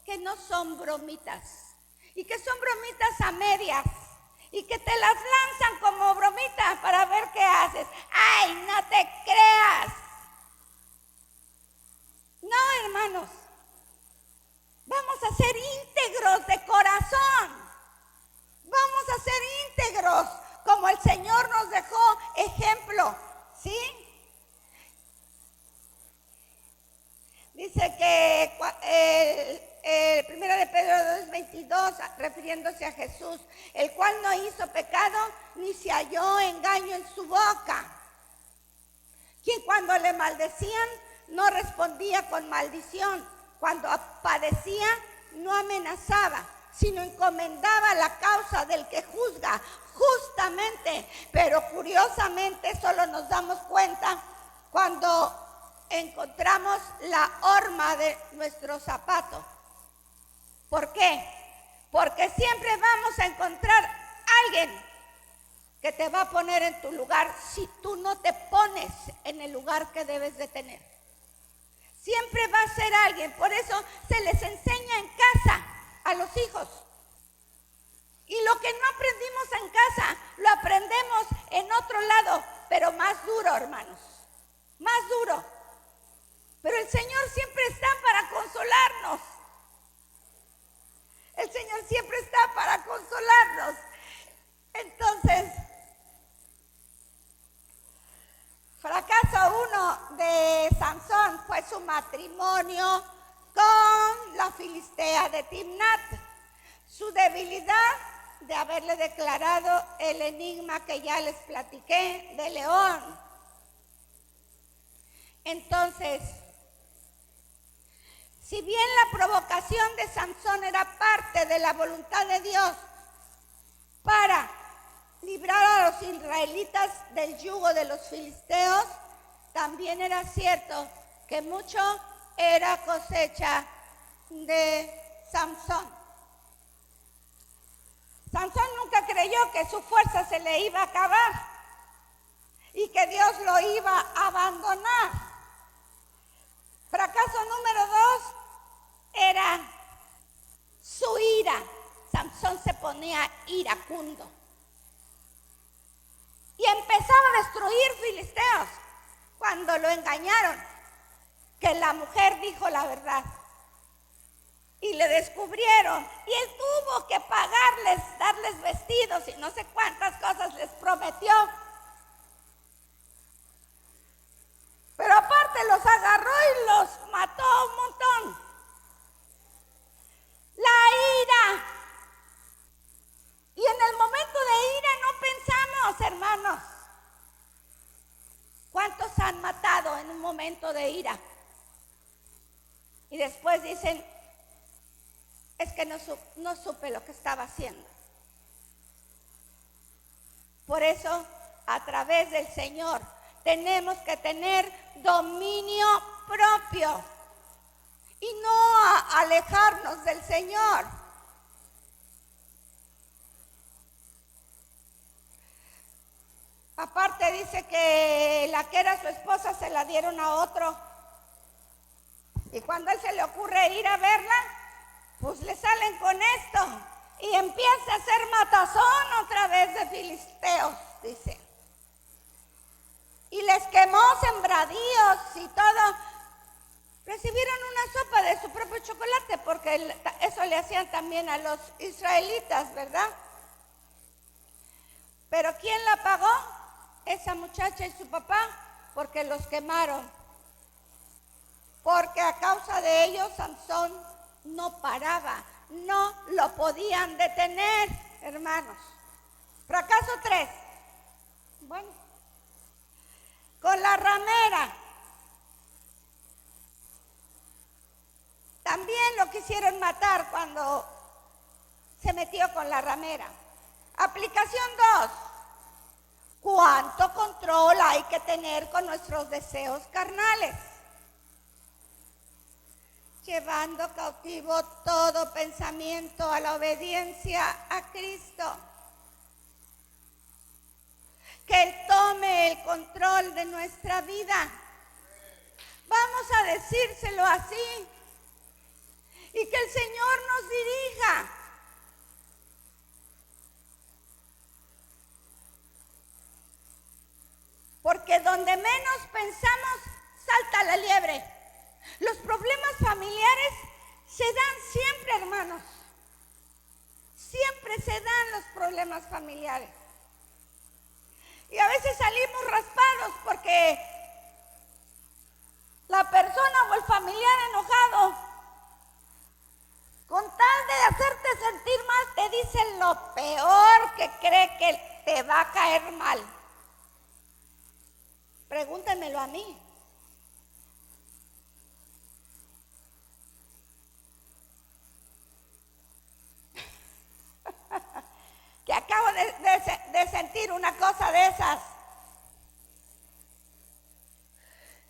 Speaker 1: que no son bromitas, y que son bromitas a medias, y que te las lanzan como bromitas para ver qué haces. ¡Ay, no te creas! No, hermanos, vamos a ser íntegros de corazón. Vamos a ser íntegros como el Señor nos dejó ejemplo, ¿sí? Dice que primera de Pedro 2:22, refiriéndose a Jesús, el cual no hizo pecado ni se halló engaño en su boca, quien cuando le maldecían no respondía con maldición, cuando padecía no amenazaba, sino encomendaba la causa del que juzga justamente. Pero curiosamente solo nos damos cuenta cuando encontramos la horma de nuestro zapato. ¿Por qué? Porque siempre vamos a encontrar a alguien que te va a poner en tu lugar si tú no te pones en el lugar que debes de tener. Siempre va a ser alguien. Por eso se les enseña en casa a los hijos. Y lo que no aprendimos en casa, lo aprendemos en otro lado, pero más duro, hermanos. Más duro. Pero el Señor siempre está para consolarnos. El Señor siempre está para consolarnos. Entonces, fracaso 1 de Sansón fue su matrimonio con la filistea de Timnat. Su debilidad de haberle declarado el enigma que ya les platiqué de León. Entonces, si bien la provocación de Sansón era parte de la voluntad de Dios para librar a los israelitas del yugo de los filisteos, también era cierto que mucho era cosecha de Sansón. Sansón nunca creyó que su fuerza se le iba a acabar y que Dios lo iba a abandonar. Fracaso número 2 era su ira. Sansón se ponía iracundo y empezaba a destruir filisteos cuando lo engañaron, que la mujer dijo la verdad y le descubrieron, y él tuvo que pagarles, darles vestidos y no sé cuántas cosas les prometió. Pero aparte los agarró y los mató un montón. La ira. Y en el momento de ira no pensamos, hermanos. ¿Cuántos han matado en un momento de ira? Y después dicen, es que no supe lo que estaba haciendo. Por eso, a través del Señor, tenemos que tener dominio propio y no alejarnos del Señor. Aparte dice que la que era su esposa se la dieron a otro. Y cuando a él se le ocurre ir a verla, pues le salen con esto. Y empieza a hacer matazón otra vez de filisteos, dice. Y les quemó sembradíos y todo. Recibieron una sopa de su propio chocolate, porque eso le hacían también a los israelitas, ¿verdad? Pero ¿quién la pagó? Esa muchacha y su papá, porque los quemaron. Porque a causa de ellos Sansón no paraba, no lo podían detener, hermanos. Fracaso 3. Bueno, con la ramera. También lo quisieron matar cuando se metió con la ramera. Aplicación 2. ¿Cuánto control hay que tener con nuestros deseos carnales? Llevando cautivo todo pensamiento a la obediencia a Cristo. Que Él tome el control de nuestra vida. Vamos a decírselo así. Y que el Señor nos dirija. Porque donde menos pensamos, salta la liebre. Los problemas familiares se dan siempre, hermanos. Siempre se dan los problemas familiares. Y a veces salimos raspados porque la persona o el familiar enojado, con tal de hacerte sentir mal, te dice lo peor que cree que te va a caer mal. Pregúntenmelo a mí. Que acabo de sentir una cosa de esas.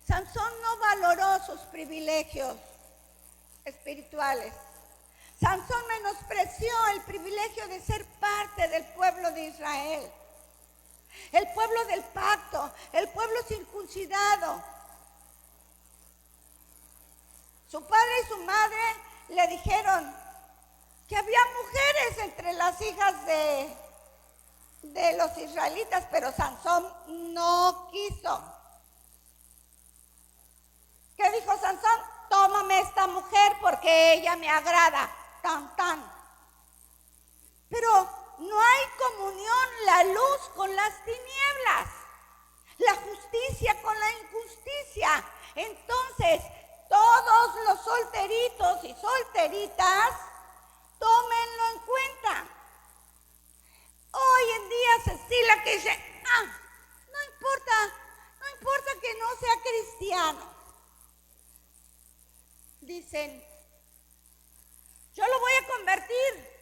Speaker 1: Sansón no valoró sus privilegios espirituales. Sansón menospreció el privilegio de ser parte del pueblo de Israel. El pueblo del pacto, el pueblo circuncidado. Su padre y su madre le dijeron que había mujeres entre las hijas de los israelitas, pero Sansón no quiso. ¿Qué dijo Sansón? Tómame esta mujer porque ella me agrada. Tan, tan. Pero no hay comunión la luz con las tinieblas, la justicia con la injusticia. Entonces, todos los solteritos y solteritas, tómenlo en cuenta. Hoy en día se estila que dice, no importa que no sea cristiano. Dicen, yo lo voy a convertir.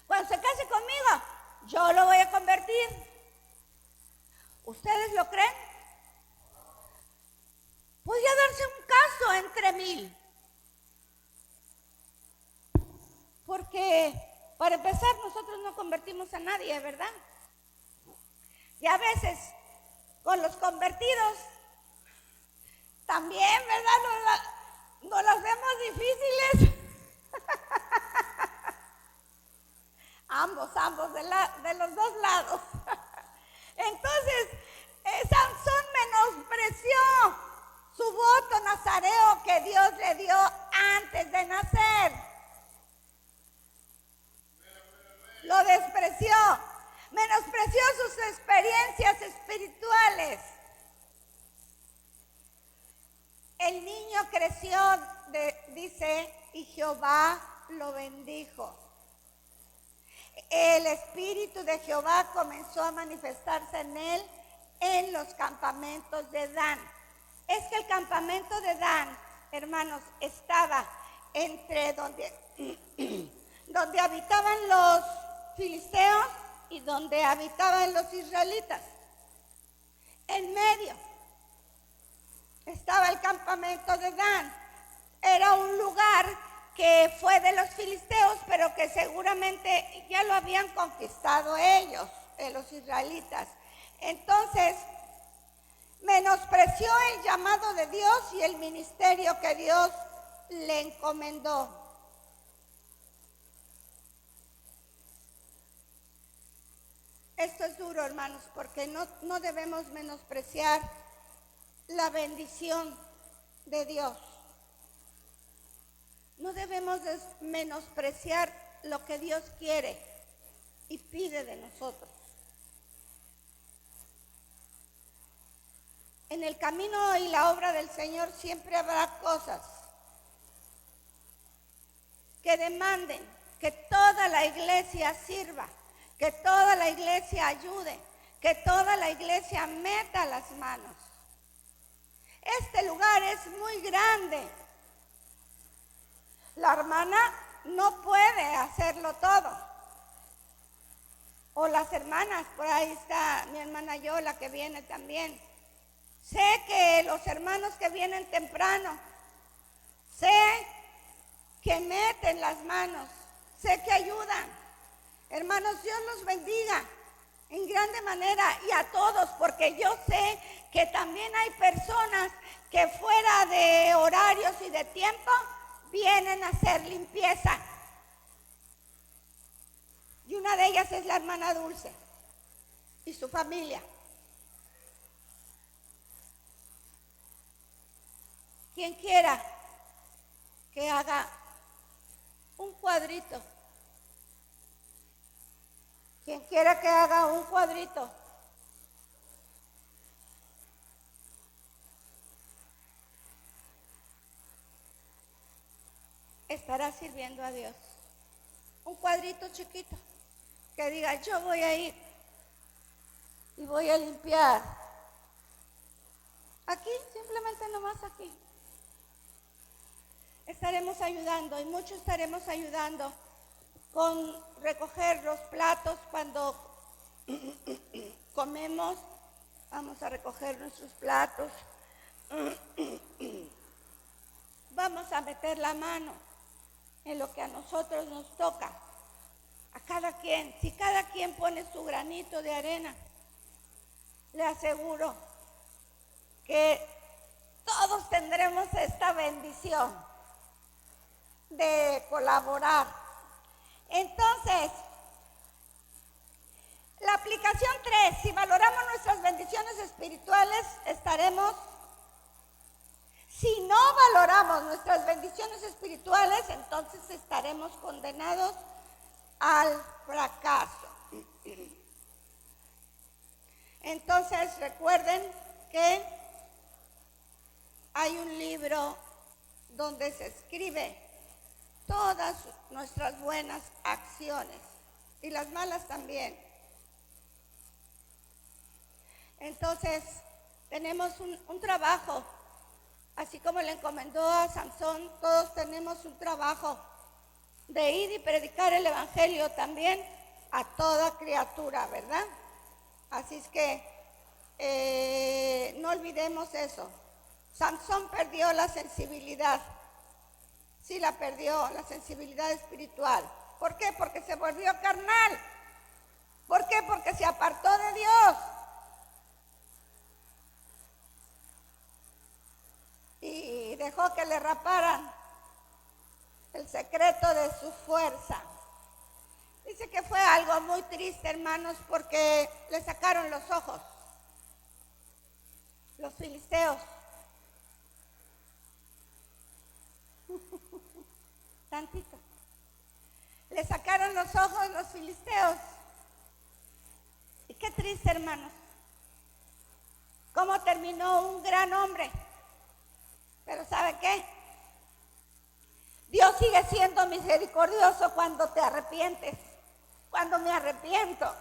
Speaker 1: Cuando se case conmigo, yo lo voy a convertir. ¿Ustedes lo creen? Podría darse un caso entre 1000. Porque, para empezar, nosotros no convertimos a nadie, ¿verdad? Y a veces, con los convertidos, también, ¿verdad? No las vemos difíciles. ambos, de los dos lados. Entonces, Sansón menospreció su voto nazareo que Dios le dio antes de nacer. Lo despreció, menospreció sus experiencias espirituales. El niño creció, dice, y Jehová lo bendijo. El espíritu de Jehová comenzó a manifestarse en él en los campamentos de Dan. Es que el campamento de Dan, hermanos, estaba entre donde habitaban los filisteos y donde habitaban los israelitas. En medio estaba el campamento de Dan. Era un lugar que fue de los filisteos, pero que seguramente ya lo habían conquistado ellos, los israelitas. Entonces, menospreció el llamado de Dios y el ministerio que Dios le encomendó. Esto es duro, hermanos, porque no debemos menospreciar la bendición de Dios. No debemos menospreciar lo que Dios quiere y pide de nosotros. En el camino y la obra del Señor siempre habrá cosas que demanden que toda la iglesia sirva, que toda la iglesia ayude, que toda la iglesia meta las manos. Este lugar es muy grande. La hermana no puede hacerlo todo. O las hermanas, por ahí está mi hermana Yola que viene también. Sé que los hermanos que vienen temprano, sé que meten las manos, sé que ayudan. Hermanos, Dios los bendiga en grande manera y a todos, porque yo sé que también hay personas que fuera de horarios y de tiempo vienen a hacer limpieza. Y una de ellas es la hermana Dulce y su familia. Quien quiera que haga un cuadrito, quien quiera que haga un cuadrito, estará sirviendo a Dios. Un cuadrito chiquito que diga: yo voy a ir y voy a limpiar. Aquí, simplemente nomás aquí. Estaremos ayudando y mucho estaremos ayudando con recoger los platos cuando comemos. Vamos a recoger nuestros platos. Vamos a meter la mano en lo que a nosotros nos toca. A cada quien, si cada quien pone su granito de arena, le aseguro que todos tendremos esta bendición de colaborar. Entonces, la aplicación 3, si valoramos nuestras bendiciones espirituales, estaremos. Si no valoramos nuestras bendiciones espirituales, entonces estaremos condenados al fracaso. Entonces, recuerden que hay un libro donde se escribe todas nuestras buenas acciones y las malas también. Entonces, tenemos un trabajo, así como le encomendó a Sansón, todos tenemos un trabajo de ir y predicar el evangelio también a toda criatura, ¿verdad? Así es que no olvidemos eso. Sansón perdió la sensibilidad. Sí la perdió, la sensibilidad espiritual. ¿Por qué? Porque se volvió carnal. ¿Por qué? Porque se apartó de Dios. Y dejó que le raparan el secreto de su fuerza. Dice que fue algo muy triste, hermanos, porque le sacaron los ojos. Los filisteos. Tantito. Le sacaron los ojos los filisteos. Y qué triste, hermanos. Cómo terminó un gran hombre. Pero ¿sabe qué? Dios sigue siendo misericordioso cuando te arrepientes. Cuando me arrepiento.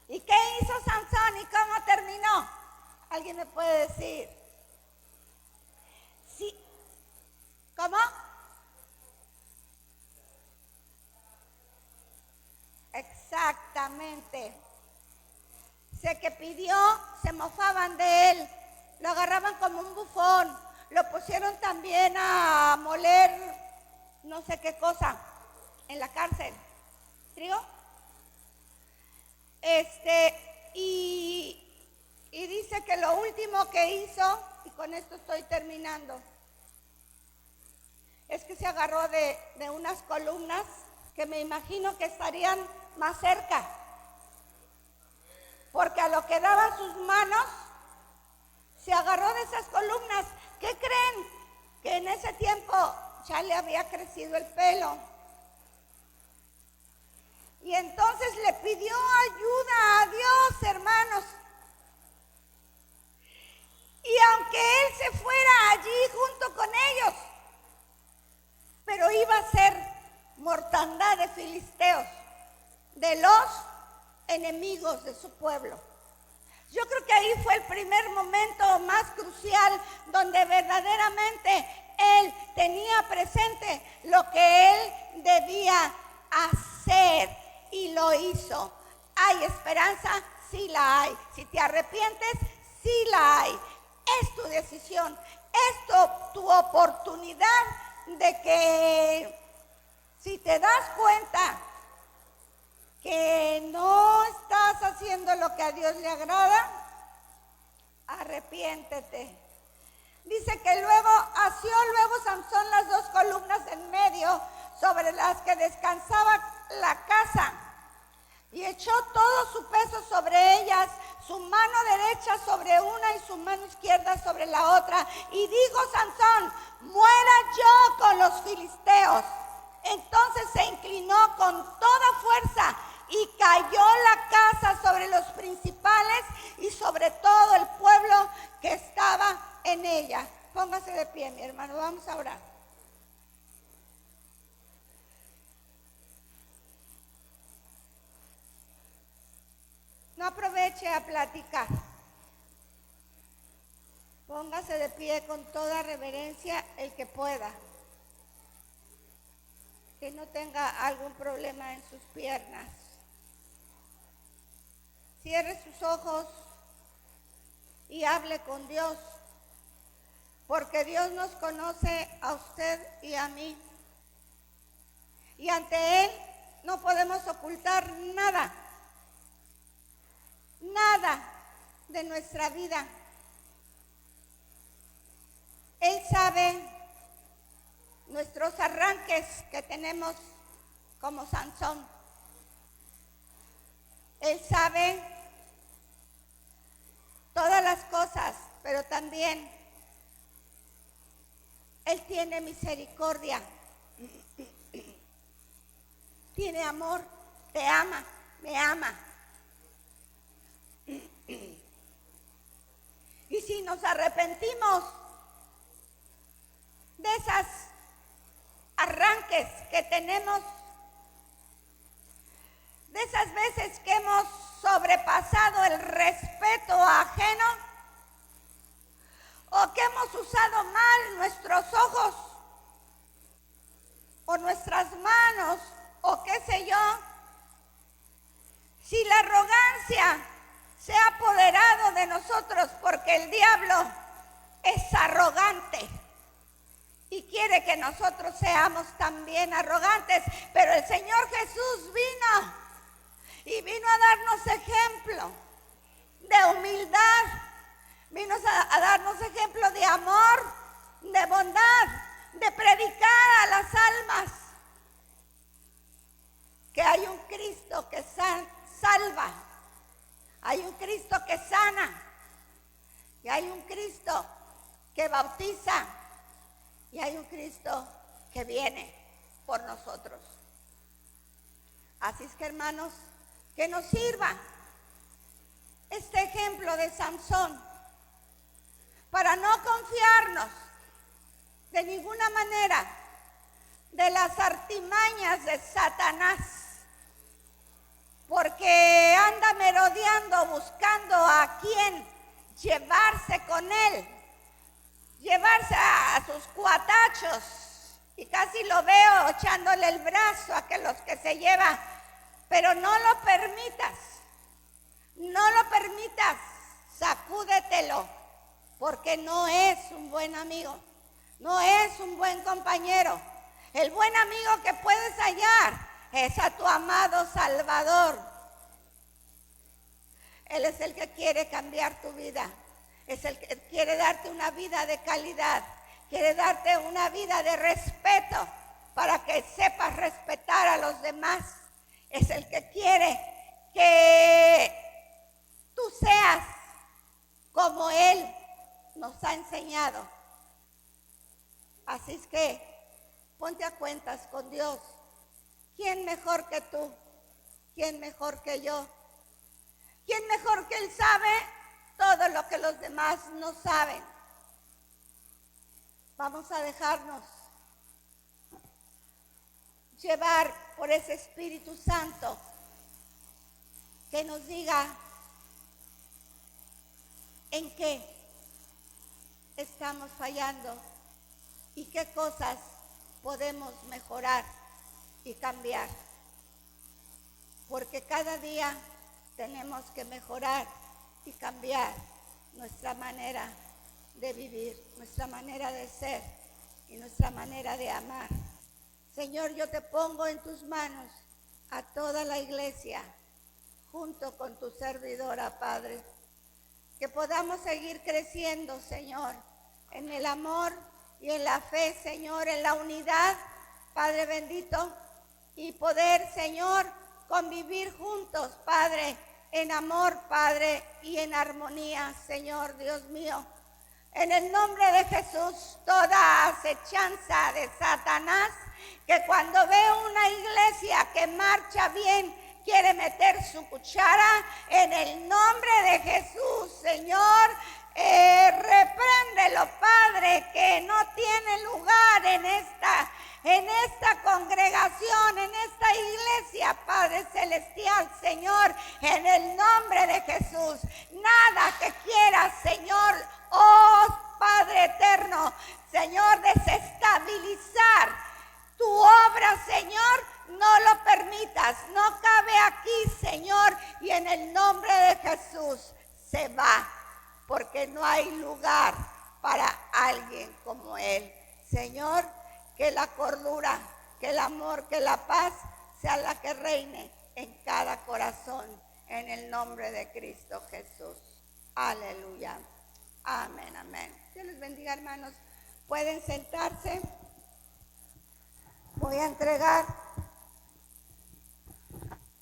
Speaker 1: ¿Y qué hizo Sansón y cómo terminó? ¿Alguien me puede decir? Sí. ¿Cómo? Exactamente. Sé que pidió, se mofaban de él, lo agarraban como un bufón, lo pusieron también a moler no sé qué cosa en la cárcel. ¿Trigo? Y dice que lo último que hizo, y con esto estoy terminando, es que se agarró de unas columnas que me imagino que estarían más cerca, porque a lo que daba sus manos, se agarró de esas columnas. ¿Qué creen? Que en ese tiempo ya le había crecido el pelo. Y entonces le pidió ayuda a Dios, hermanos. Y aunque él se fuera allí junto con ellos, pero iba a ser mortandad de filisteos, de los enemigos de su pueblo. Yo creo que ahí fue el primer momento más crucial donde verdaderamente él tenía presente lo que él debía hacer y lo hizo. ¿Hay esperanza? Sí la hay. Si te arrepientes, sí la hay. Es tu decisión, es tu oportunidad de que si te das cuenta que no estás haciendo lo que a Dios le agrada, arrepiéntete. Dice que luego asió Sansón las dos columnas en medio sobre las que descansaba la casa y echó todo su peso sobre ellas, su mano derecha sobre una y su mano izquierda sobre la otra. Y dijo Sansón: muera yo con los filisteos. Entonces se inclinó con toda fuerza y cayó la casa sobre los principales y sobre todo el pueblo que estaba en ella. Póngase de pie, mi hermano, vamos a orar. No aproveche a platicar. Póngase de pie con toda reverencia el que pueda. Que no tenga algún problema en sus piernas. Cierre sus ojos y hable con Dios, porque Dios nos conoce a usted y a mí. Y ante Él no podemos ocultar nada, nada de nuestra vida. Él sabe nuestros arranques que tenemos como Sansón. Él sabe todas las cosas, pero también Él tiene misericordia, tiene amor, te ama, me ama. Y si nos arrepentimos de esas arranques que tenemos, de esas veces que hemos sobrepasado el respeto ajeno, o que hemos usado mal nuestros ojos, o nuestras manos, o qué sé yo, si la arrogancia se ha apoderado de nosotros, porque el diablo es arrogante y quiere que nosotros seamos también arrogantes, pero el Señor Jesús vino a darnos ejemplo de humildad, vino a darnos ejemplo de amor, de bondad, de predicar a las almas que hay un Cristo que salva, hay un Cristo que sana, y hay un Cristo que bautiza, y hay un Cristo que viene por nosotros. Así es que, hermanos, que nos sirva este ejemplo de Sansón para no confiarnos de ninguna manera de las artimañas de Satanás, porque anda merodeando buscando a quien llevarse con él, llevarse a sus cuatachos, y casi lo veo echándole el brazo a que los que se lleva, pero no lo permitas, sacúdetelo, porque no es un buen amigo, no es un buen compañero. El buen amigo que puedes hallar es a tu amado Salvador. Él es el que quiere cambiar tu vida, es el que quiere darte una vida de calidad, quiere darte una vida de respeto para que sepas respetar a los demás. Es el que quiere que tú seas como Él nos ha enseñado. Así es que ponte a cuentas con Dios. ¿Quién mejor que tú? ¿Quién mejor que yo? ¿Quién mejor que Él sabe todo lo que los demás no saben? Vamos a dejarnos llevar por ese Espíritu Santo que nos diga en qué estamos fallando, y qué cosas podemos mejorar y cambiar. Porque cada día tenemos que mejorar y cambiar nuestra manera de vivir, nuestra manera de ser y nuestra manera de amar. Señor, yo te pongo en tus manos a toda la iglesia, junto con tu servidora, Padre. Que podamos seguir creciendo, Señor, en el amor y en la fe, Señor, en la unidad, Padre bendito, y poder, Señor, convivir juntos, Padre, en amor, Padre, y en armonía, Señor, Dios mío. En el nombre de Jesús, toda acechanza de Satanás, que cuando ve una iglesia que marcha bien, quiere meter su cuchara, en el nombre de Jesús, Señor, repréndelo, Padre, que no tiene lugar en esta congregación, en esta iglesia, Padre celestial, Señor, en el nombre de Jesús. Nada que quiera, Señor, oh Padre eterno, Señor, desestabilizar tu obra, Señor, no lo permitas, no cabe aquí, Señor, y en el nombre de Jesús se va, porque no hay lugar para alguien como Él. Señor, que la cordura, que el amor, que la paz sea la que reine en cada corazón, en el nombre de Cristo Jesús. Aleluya. Amén, amén. Dios les bendiga, hermanos. Pueden sentarse. Voy a entregar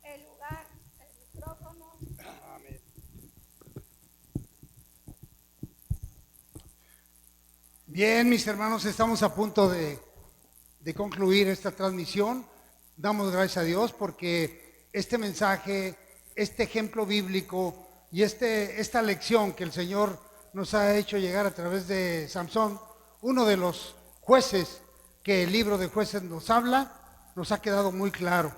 Speaker 1: el lugar, el micrófono.
Speaker 2: Amén. Bien, mis hermanos, estamos a punto de concluir esta transmisión. Damos gracias a Dios porque este mensaje, este ejemplo bíblico y esta lección que el Señor nos ha hecho llegar a través de Samsón, uno de los jueces que el libro de Jueces nos habla, nos ha quedado muy claro.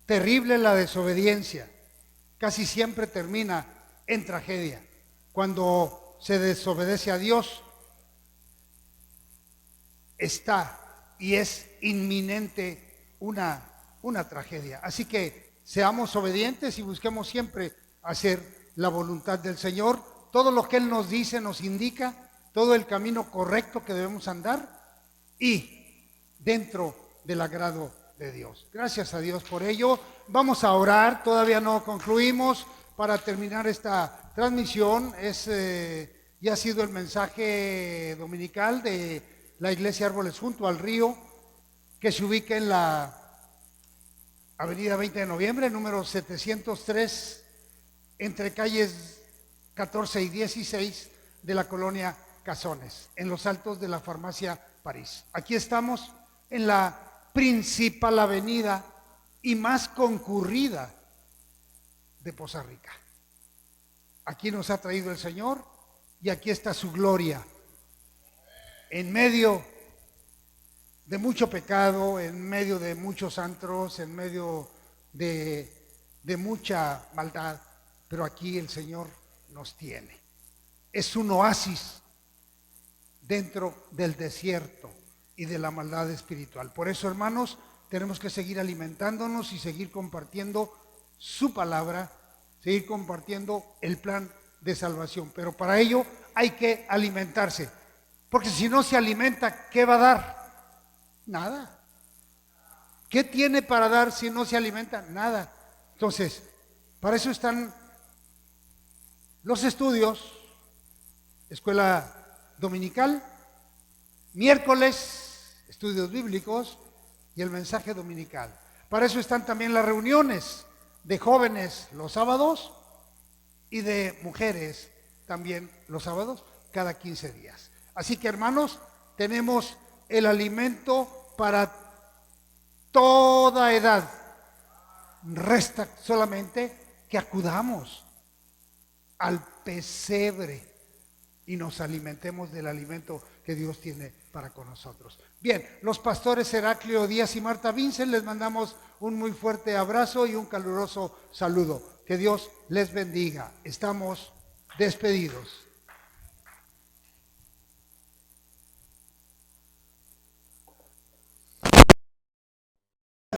Speaker 2: Terrible la desobediencia, casi siempre termina en tragedia. Cuando se desobedece a Dios, está y es inminente una tragedia. Así que seamos obedientes y busquemos siempre hacer la voluntad del Señor. Todo lo que Él nos dice, nos indica, todo el camino correcto que debemos andar y dentro del agrado de Dios. Gracias a Dios por ello. Vamos a orar, todavía no concluimos para terminar esta transmisión. Ya ha sido el mensaje dominical de la Iglesia Árboles junto al río, que se ubica en la avenida 20 de noviembre, número 703, entre calles 14 y 16 de la colonia Cazones, en los altos de la farmacia París. Aquí estamos en la principal avenida y más concurrida de Poza Rica. Aquí nos ha traído el Señor y aquí está su gloria. En medio de mucho pecado, en medio de muchos antros, en medio de mucha maldad, pero aquí el Señor nos tiene. Es un oasis dentro del desierto y de la maldad espiritual. Por eso, hermanos, tenemos que seguir alimentándonos y seguir compartiendo su palabra, seguir compartiendo el plan de salvación. Pero para ello hay que alimentarse, porque si no se alimenta, ¿qué va a dar? Nada. ¿Qué tiene para dar si no se alimenta? Nada. Entonces, para eso están los estudios, escuela dominical, miércoles, estudios bíblicos y el mensaje dominical. Para eso están también las reuniones de jóvenes los sábados y de mujeres también los sábados, cada 15 días. Así que, hermanos, tenemos el alimento para toda edad. Resta solamente que acudamos al pesebre y nos alimentemos del alimento que Dios tiene para con nosotros. Bien, los pastores Heraclio Díaz y Marta Vincent, les mandamos un muy fuerte abrazo y un caluroso saludo. Que Dios les bendiga. Estamos despedidos.